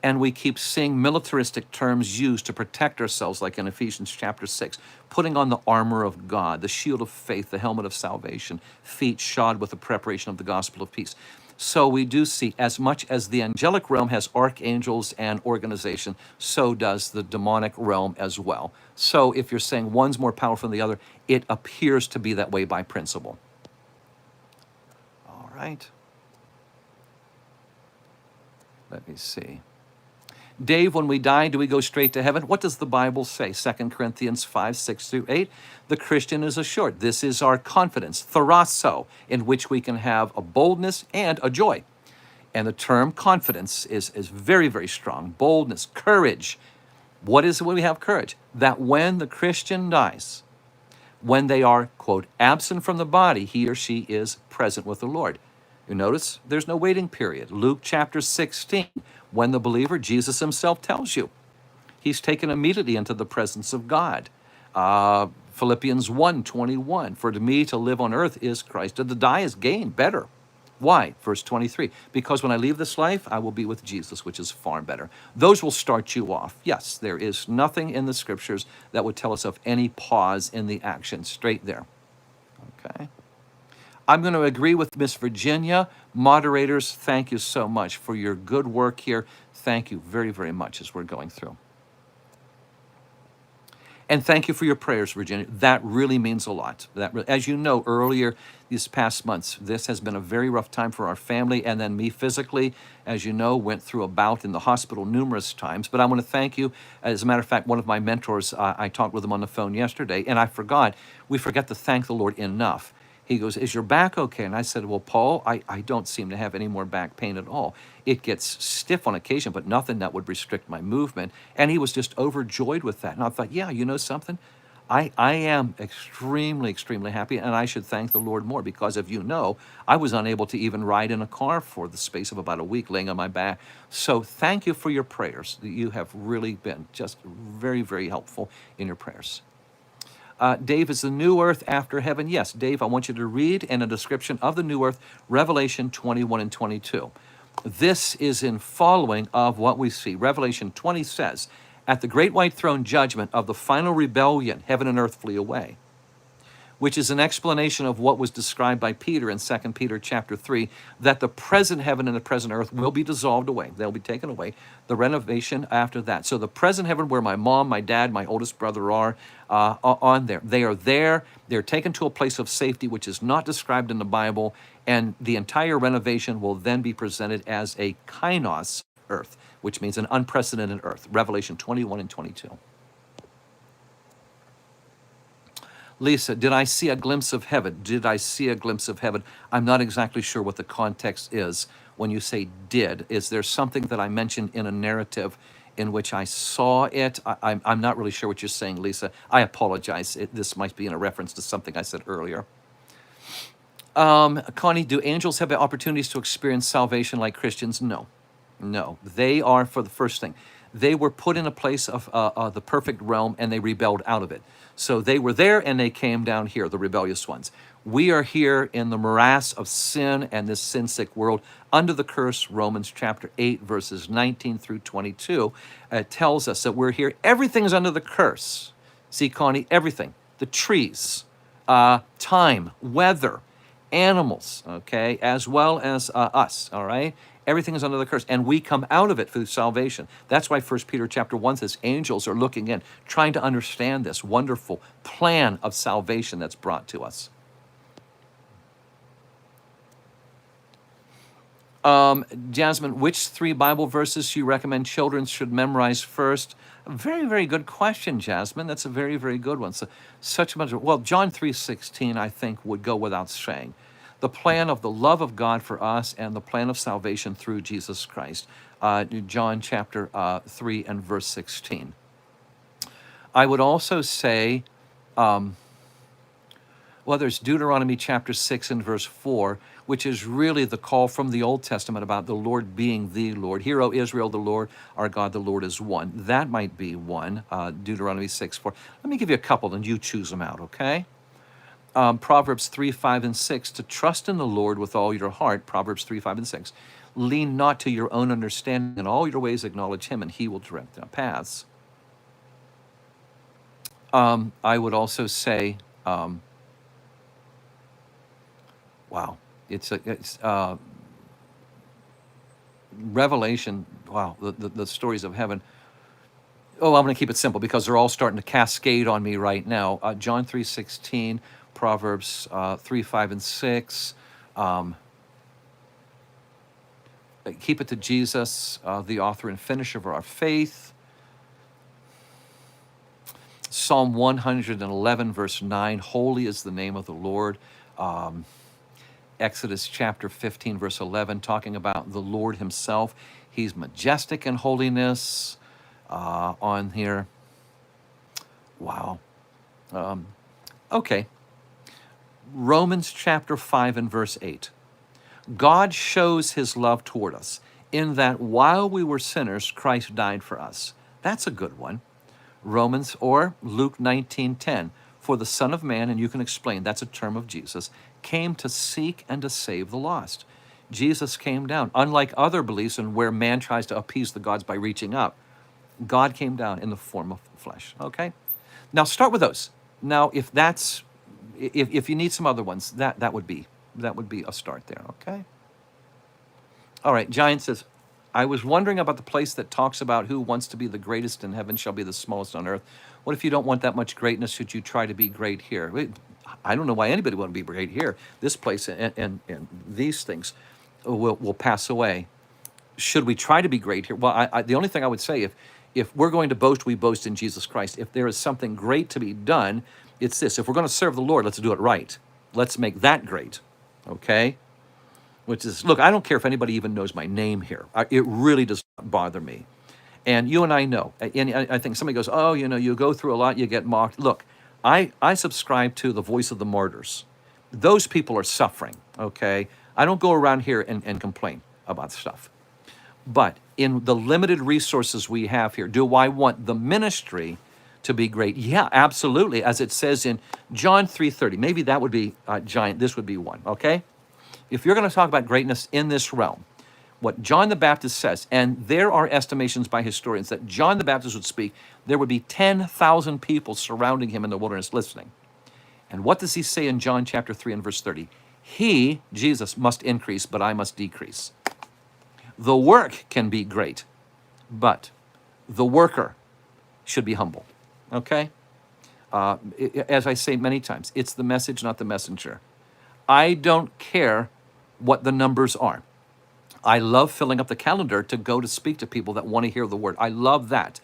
And we keep seeing militaristic terms used to protect ourselves, like in Ephesians chapter 6, putting on the armor of God, the shield of faith, the helmet of salvation, feet shod with the preparation of the gospel of peace. So we do see, as much as the angelic realm has archangels and organization, so does the demonic realm as well. So if you're saying one's more powerful than the other, it appears to be that way by principle. All right. Let me see. Dave, when we die, do we go straight to heaven? What does the Bible say? 2 Corinthians 5, 6 through 8. The Christian is assured. This is our confidence, therasso, in which we can have a boldness and a joy. And the term confidence is very, very strong. Boldness, courage. What is it when we have courage? That when the Christian dies, when they are, quote, absent from the body, he or she is present with the Lord. You notice there's no waiting period. Luke chapter 16, when the believer, Jesus himself tells you, he's taken immediately into the presence of God. Philippians 1:21, for to me to live on earth is Christ, to die is gain, better. Why? Verse 23, because when I leave this life, I will be with Jesus, which is far better. Those will start you off. Yes, there is nothing in the scriptures that would tell us of any pause in the action, straight there. Okay. I'm going to agree with Miss Virginia. Moderators, thank you so much for your good work here. Thank you very, very much as we're going through. And thank you for your prayers, Virginia. That really means a lot. As you know, earlier these past months, this has been a very rough time for our family, and then me physically, as you know, went through a bout in the hospital numerous times. But I want to thank you. As a matter of fact, one of my mentors, I talked with him on the phone yesterday, and we forget to thank the Lord enough. He goes, is your back okay? And I said, well, Paul, I don't seem to have any more back pain at all. It gets stiff on occasion, but nothing that would restrict my movement. And he was just overjoyed with that. And I thought, yeah, you know something? I am extremely, extremely happy, and I should thank the Lord more because, if you know, I was unable to even ride in a car for the space of about a week laying on my back. So thank you for your prayers. You have really been just very, very helpful in your prayers. Dave, is the new earth after heaven? Yes, Dave, I want you to read in a description of the new earth, Revelation 21 and 22. This is in following of what we see. Revelation 20 says, at the great white throne judgment of the final rebellion, heaven and earth flee away, which is an explanation of what was described by Peter in 2 Peter chapter 3, that the present heaven and the present earth will be dissolved away. They'll be taken away. The renovation after that. So the present heaven where my mom, my dad, my oldest brother are on there. They are there. They're taken to a place of safety, which is not described in the Bible. And the entire renovation will then be presented as a kainos earth, which means an unprecedented earth. Revelation 21 and 22. Lisa, did I see a glimpse of heaven? Did I see a glimpse of heaven? I'm not exactly sure what the context is when you say did. Is there something that I mentioned in a narrative in which I saw it? I'm not really sure what you're saying, Lisa. I apologize. This might be in a reference to something I said earlier. Connie, do angels have opportunities to experience salvation like Christians? No. No. They are, for the first thing, they were put in a place of the perfect realm, and they rebelled out of it. So they were there and they came down here, the rebellious ones. We are here in the morass of sin and this sin-sick world under the curse. Romans chapter 8, verses 19 through 22 tells us that we're here. Everything is under the curse. See, Connie, everything. The trees, time, weather, animals, okay, as well as us, all right? Everything is under the curse, and we come out of it through salvation. That's why 1 Peter chapter 1 says angels are looking in, trying to understand this wonderful plan of salvation that's brought to us. Jasmine, which 3 Bible verses you recommend children should memorize first? A very, very good question, Jasmine. That's a very, very good one. So, such a bunch of, well, John 3:16, I think, would go without saying. The plan of the love of God for us and the plan of salvation through Jesus Christ. John chapter 3 and verse 16. I would also say, well, there's Deuteronomy chapter 6 and verse 4, which is really the call from the Old Testament about the Lord being the Lord. Hear, O Israel, the Lord, our God, the Lord is one. That might be one, Deuteronomy 6, 4. Let me give you a couple and you choose them out, okay? Proverbs 3, 5, and 6, to trust in the Lord with all your heart, Proverbs 3, 5, and 6. Lean not to your own understanding, in all your ways acknowledge him, and he will direct our paths. I would also say, wow, it's Revelation, wow, the stories of heaven. Oh, I'm going to keep it simple because they're all starting to cascade on me right now. John 3:16, Proverbs 3, 5, and 6. Keep it to Jesus, the author and finisher of our faith. Psalm 111, verse 9, holy is the name of the Lord. Exodus chapter 15, verse 11, talking about the Lord himself. He's majestic in holiness on here. Wow. Okay. Romans chapter 5 and verse 8. God shows his love toward us in that while we were sinners, Christ died for us. That's a good one. Romans or Luke 19:10. For the Son of Man, and you can explain, that's a term of Jesus, came to seek and to save the lost. Jesus came down. Unlike other beliefs and where man tries to appease the gods by reaching up, God came down in the form of flesh. Okay? Now start with those. Now, if you need some other ones, that would be a start there. Okay? All right. Giant says, I was wondering about the place that talks about who wants to be the greatest in heaven shall be the smallest on earth. What if you don't want that much greatness? Should you try to be great here? I don't know why anybody would want to be great here. This place and these things will pass away. Should we try to be great here? Well, the only thing I would say, if we're going to boast, we boast in Jesus Christ. If there is something great to be done, it's this. If we're going to serve the Lord, let's do it right. Let's make that great, okay? Which is, look, I don't care if anybody even knows my name here. It really does not bother me. And you and I know. And I think somebody goes, oh, you go through a lot, you get mocked. Look, I subscribe to the voice of the martyrs. Those people are suffering, okay? I don't go around here and complain about stuff. But in the limited resources we have here, do I want the ministry to be great? Yeah, absolutely. As it says in John 3:30, maybe that would be giant. This would be one, okay? If you're going to talk about greatness in this realm, what John the Baptist says, and there are estimations by historians that John the Baptist would speak, there would be 10,000 people surrounding him in the wilderness listening. And what does he say in John chapter 3 and verse 30? He, Jesus, must increase, but I must decrease. The work can be great, but the worker should be humble, okay? As I say many times, it's the message, not the messenger. I don't care what the numbers are. I love filling up the calendar to go to speak to people that want to hear the word. I love that.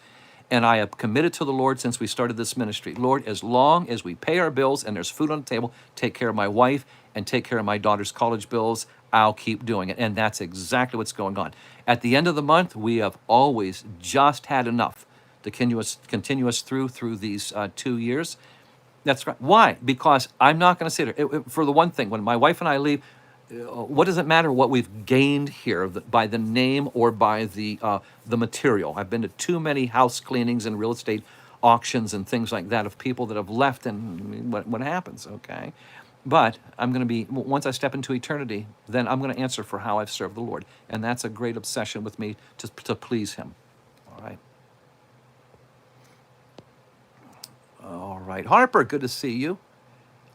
And I have committed to the Lord since we started this ministry. Lord, as long as we pay our bills and there's food on the table, take care of my wife and take care of my daughter's college bills, I'll keep doing it. And that's exactly what's going on. At the end of the month, we have always just had enough to continue us through these 2 years. That's right. Why? Because I'm not going to sit there. For the one thing, when my wife and I leave, what does it matter what we've gained here by the name or by the material? I've been to too many house cleanings and real estate auctions and things like that of people that have left, and what happens, okay? But I'm going to be, once I step into eternity, then I'm going to answer for how I've served the Lord. And that's a great obsession with me to please him. All right. All right. Harper, good to see you.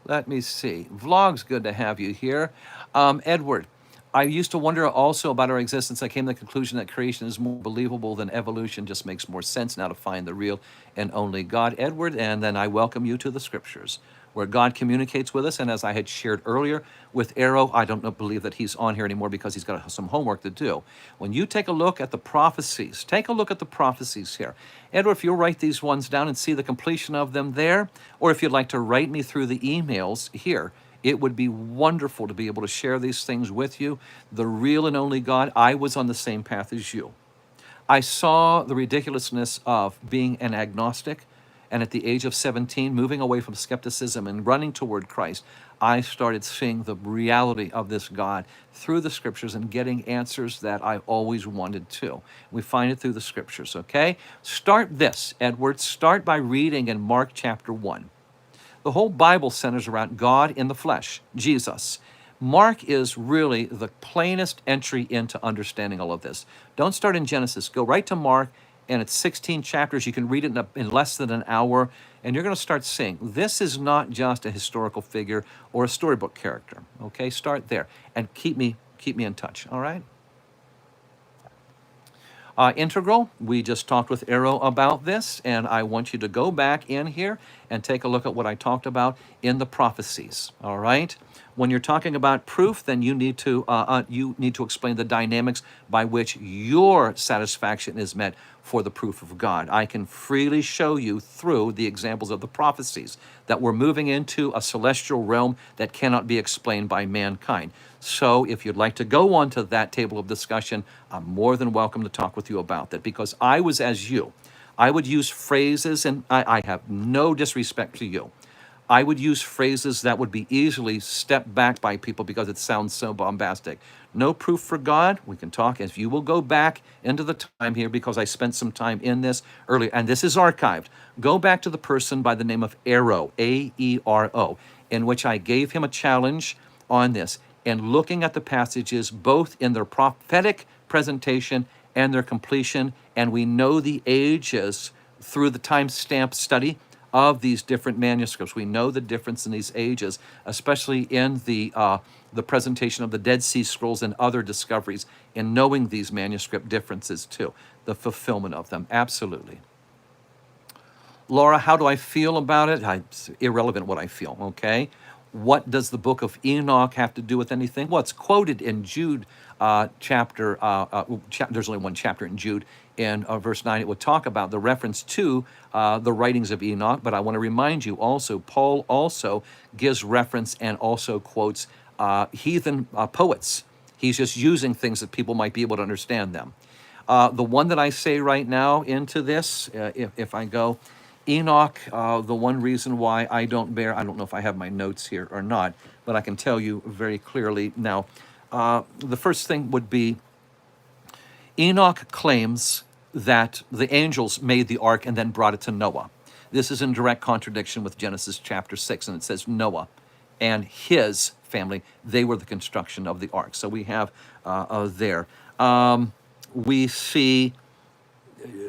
Let me see. Vlogs, good to have you here. Edward, I used to wonder also about our existence. I came to the conclusion that creation is more believable than evolution. Just makes more sense now to find the real and only God. Edward, and then I welcome you to the scriptures, where God communicates with us. And as I had shared earlier with Arrow, I don't believe that he's on here anymore because he's got some homework to do. When you take a look at the prophecies, take a look at the prophecies here. Edward, if you'll write these ones down and see the completion of them there, or if you'd like to write me through the emails here, it would be wonderful to be able to share these things with you. The real and only God, I was on the same path as you. I saw the ridiculousness of being an agnostic, and at the age of 17, moving away from skepticism and running toward Christ, I started seeing the reality of this God through the scriptures and getting answers that I always wanted to. We find it through the scriptures, okay? Start this, Edward. Start by reading in Mark chapter 1. The whole Bible centers around God in the flesh, Jesus. Mark is really the plainest entry into understanding all of this. Don't start in Genesis. Go right to Mark, and it's 16 chapters. You can read it in less than an hour, and you're going to start seeing this is not just a historical figure or a storybook character. Okay, start there, and keep me in touch. All right. Integral, we just talked with Arrow about this, and I want you to go back in here and take a look at what I talked about in the prophecies. All right. When you're talking about proof, then you need to explain the dynamics by which your satisfaction is met for the proof of God. I can freely show you through the examples of the prophecies that we're moving into a celestial realm that cannot be explained by mankind. So if you'd like to go on to that table of discussion, I'm more than welcome to talk with you about that, because I was as you. I would use phrases, and I have no disrespect to you. I would use phrases that would be easily stepped back by people because it sounds so bombastic. No proof for God. We can talk. If you will go back into the time here, because I spent some time in this earlier, and this is archived. Go back to the person by the name of Aero, A-E-R-O, in which I gave him a challenge on this, and looking at the passages both in their prophetic presentation and their completion, and we know the ages through the timestamp study of these different manuscripts. We know the difference in these ages, especially in the presentation of the Dead Sea Scrolls and other discoveries, in knowing these manuscript differences too, the fulfillment of them. Absolutely. Laura, how do I feel about it? It's irrelevant what I feel, okay? What does the book of Enoch have to do with anything? Well, it's quoted in Jude there's only one chapter in Jude. In verse 9, it would talk about the reference to the writings of Enoch, but I want to remind you also, Paul also gives reference and also quotes heathen poets. He's just using things that people might be able to understand them. The one that I say right now into this, if I go, Enoch, the one reason why I don't know if I have my notes here or not, but I can tell you very clearly now. The first thing would be Enoch claims that the angels made the ark and then brought it to Noah. This is in direct contradiction with Genesis chapter 6, and it says Noah and his family, they were the construction of the ark. So we have there. We see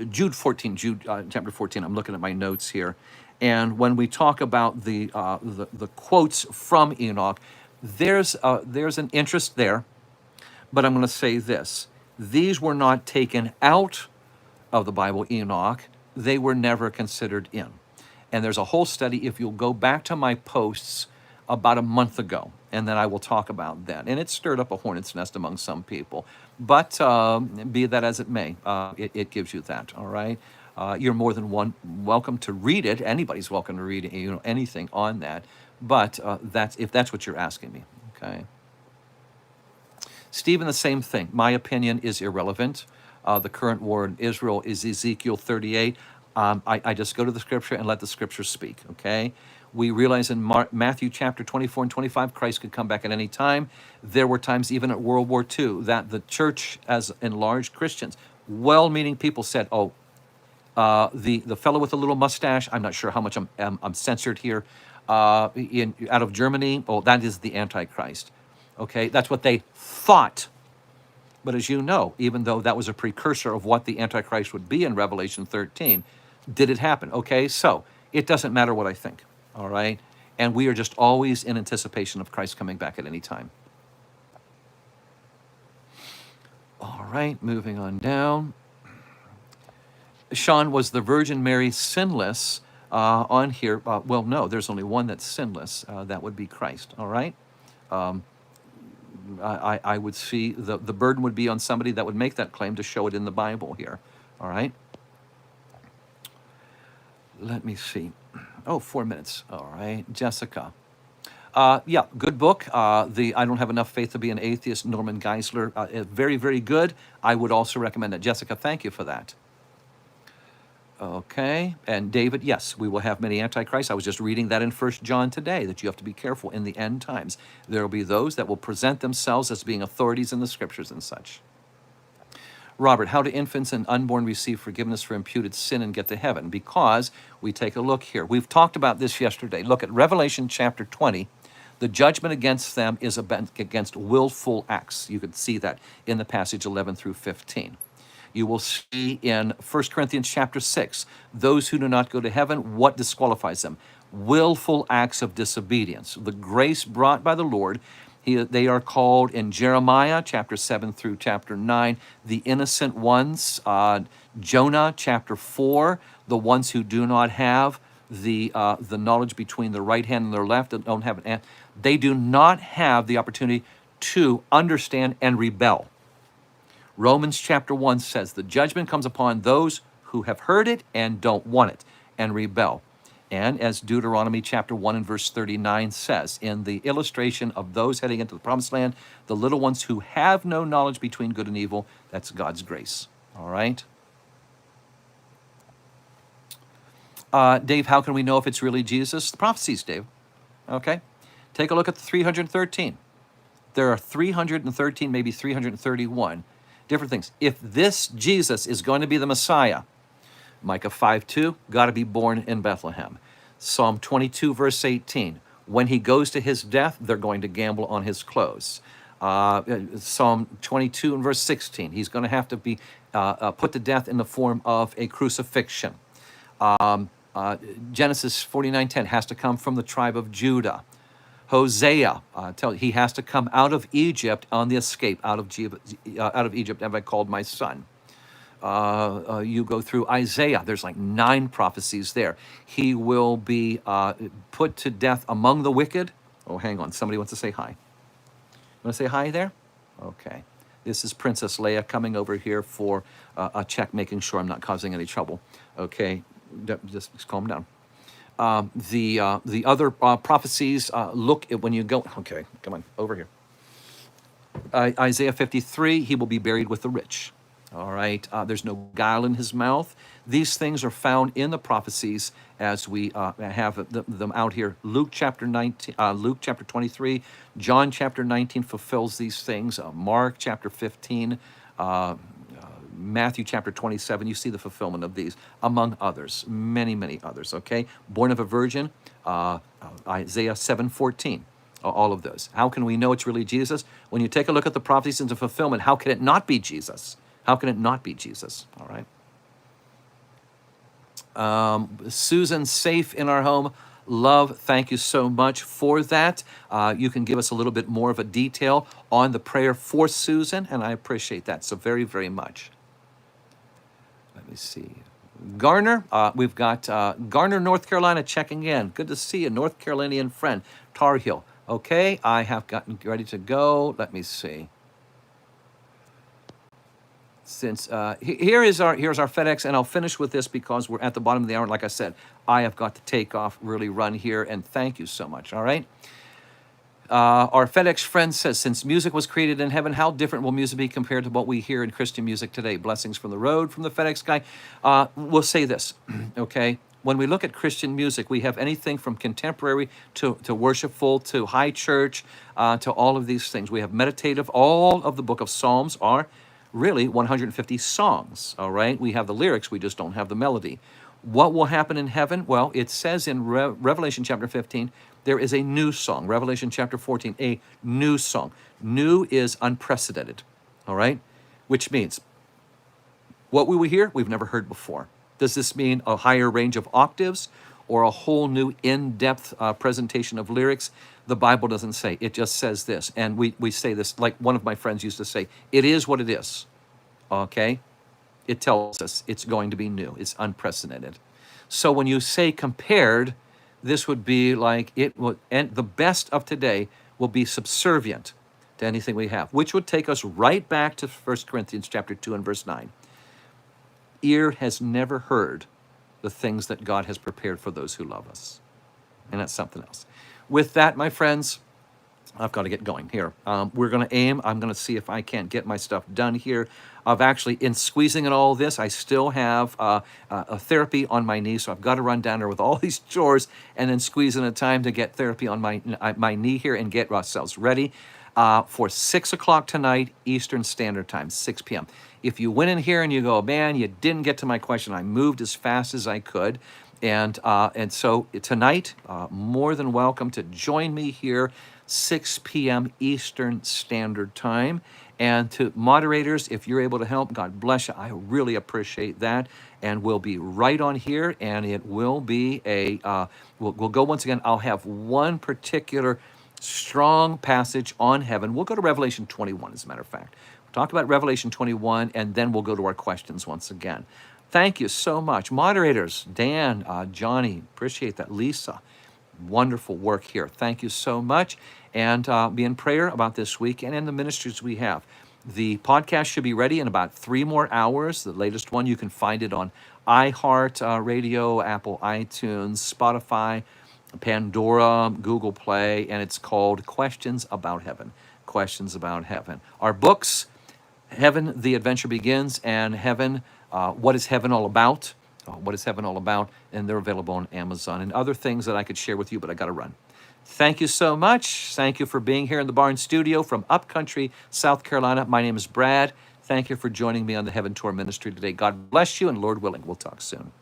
Jude chapter 14. I'm looking at my notes here, and when we talk about the quotes from Enoch, there's an interest there, but I'm going to say this: these were not taken out of the Bible, Enoch. They were never considered in. And there's a whole study, if you'll go back to my posts about a month ago, and then I will talk about that. And it stirred up a hornet's nest among some people. But be that as it may, it gives you that, all right? You're more than welcome to read it. Anybody's welcome to read anything on that. But if that's what you're asking me, okay? Stephen, the same thing. My opinion is irrelevant. The current war in Israel is Ezekiel 38. I just go to the scripture and let the scripture speak, okay? We realize in Matthew chapter 24 and 25, Christ could come back at any time. There were times, even at World War II, that the church, as enlarged Christians, well-meaning people said, oh, the fellow with the little mustache, I'm not sure how much I'm censored here, out of Germany, oh, that is the Antichrist. Okay, that's what they thought. But as you know, even though that was a precursor of what the Antichrist would be in Revelation 13, did it happen? Okay, so it doesn't matter what I think, all right? And we are just always in anticipation of Christ coming back at any time. All right, moving on down. Sean, was the Virgin Mary sinless on here? Well, no, there's only one that's sinless. That would be Christ, all right? I would see the burden would be on somebody that would make that claim to show it in the Bible here, all right? Let me see. Oh, 4 minutes, all right. Jessica. Yeah, good book. I Don't Have Enough Faith to Be an Atheist, Norman Geisler. Very, very good. I would also recommend it. Jessica, thank you for that. Okay, and David, yes, we will have many antichrists. I was just reading that in 1 John today, that you have to be careful in the end times. There will be those that will present themselves as being authorities in the scriptures and such. Robert, how do infants and unborn receive forgiveness for imputed sin and get to heaven? Because we take a look here. We've talked about this yesterday. Look at Revelation chapter 20. The judgment against them is against willful acts. You could see that in the passage 11 through 15. You will see in 1 Corinthians chapter 6, those who do not go to heaven, what disqualifies them? Willful acts of disobedience. The grace brought by the Lord, they are called in Jeremiah chapter 7 through chapter 9, the innocent ones. Jonah chapter 4, the ones who do not have the knowledge between the right hand and their left, that don't have an, they do not have the opportunity to understand and rebel. Romans chapter 1 says the judgment comes upon those who have heard it and don't want it and rebel. And as Deuteronomy chapter 1 and verse 39 says, in the illustration of those heading into the promised land, the little ones who have no knowledge between good and evil, that's God's grace. All right? Dave, how can we know if it's really Jesus? The prophecies, Dave. Okay? Take a look at the 313. There are 313, maybe 331 different things. If this Jesus is going to be the Messiah, Micah 5:2, got to be born in Bethlehem. Psalm 22, verse 18, when he goes to his death, they're going to gamble on his clothes. Psalm 22 and verse 16, he's going to have to be put to death in the form of a crucifixion. Genesis 49:10 has to come from the tribe of Judah. Hosea, he has to come out of Egypt on the escape. Out of Egypt have I called my son. You go through Isaiah, there's like 9 prophecies there. He will be put to death among the wicked. Oh, hang on, somebody wants to say hi. You want to say hi there? Okay. This is Princess Leia coming over here for a check, making sure I'm not causing any trouble. Okay, just calm down. The other prophecies, look at when you go. Okay, come on, over here. Isaiah 53, he will be buried with the rich. All right, there's no guile in his mouth. These things are found in the prophecies as we have them out here. Luke chapter 19, Luke chapter 23, John chapter 19 fulfills these things. Mark chapter 15, Matthew chapter 27, you see the fulfillment of these, among others, many, many others, okay? Born of a virgin, Isaiah 7:14, all of those. How can we know it's really Jesus? When you take a look at the prophecies into fulfillment, how can it not be Jesus? How can it not be Jesus? All right. Susan, safe in our home. Love, thank you so much for that. You can give us a little bit more of a detail on the prayer for Susan, and I appreciate that so very, very much. Let me see. Garner, we've got Garner, North Carolina, checking in. Good to see you, North Carolinian friend. Tar Heel. Okay, I have gotten ready to go. Let me see. Since here's our FedEx, and I'll finish with this because we're at the bottom of the hour. And like I said, I have got to take off, really run here, and thank you so much. All right. Our FedEx friend says, since music was created in heaven, how different will music be compared to what we hear in Christian music today? Blessings from the road, from the FedEx guy. We'll say this, okay? When we look at Christian music, we have anything from contemporary to worshipful to high church to all of these things. We have meditative. All of the book of Psalms are really 150 songs, all right? We have the lyrics, we just don't have the melody. What will happen in heaven? Well, it says in Revelation chapter 15, there is a new song. Revelation chapter 14, a new song. New is unprecedented, all right? Which means what we will hear, we've never heard before. Does this mean a higher range of octaves or a whole new in-depth presentation of lyrics? The Bible doesn't say. It just says this. And we say this, like one of my friends used to say, it is what it is, okay? It tells us it's going to be new. It's unprecedented. So when you say compared, this would be like it would, and the best of today will be subservient to anything we have, which would take us right back to 1 Corinthians chapter 2 and verse 9. Ear has never heard the things that God has prepared for those who love us. And that's something else. With that, my friends, I've got to get going here. We're going to aim. I'm going to see if I can't get my stuff done here. I've actually, in squeezing in all this, I still have a therapy on my knee, so I've got to run down there with all these chores and then squeeze in a time to get therapy on my knee here and get ourselves ready for 6 o'clock tonight, Eastern Standard Time, 6 p.m. If you went in here and you go, man, you didn't get to my question, I moved as fast as I could. And so tonight, more than welcome to join me here, 6 p.m. Eastern Standard Time. And to moderators, if you're able to help, God bless you. I really appreciate that. And we'll be right on here, and it will be we'll go once again. I'll have one particular strong passage on heaven. We'll go to Revelation 21, as a matter of fact. We'll talk about Revelation 21, and then we'll go to our questions once again. Thank you so much. Moderators, Dan, Johnny, appreciate that. Lisa, wonderful work here. Thank you so much. And be in prayer about this week and in the ministries we have. The podcast should be ready in about 3 more hours. The latest one, you can find it on iHeart Radio, Apple iTunes, Spotify, Pandora, Google Play, and it's called Questions About Heaven. Questions About Heaven. Our books, Heaven, The Adventure Begins, and Heaven, What is Heaven All About? What is Heaven All About? And they're available on Amazon and other things that I could share with you, but I got to run. Thank you so much. Thank you for being here in the Barn Studio from Upcountry, South Carolina. My name is Brad. Thank you for joining me on the Heaven Tour Ministry today. God bless you, and Lord willing, we'll talk soon.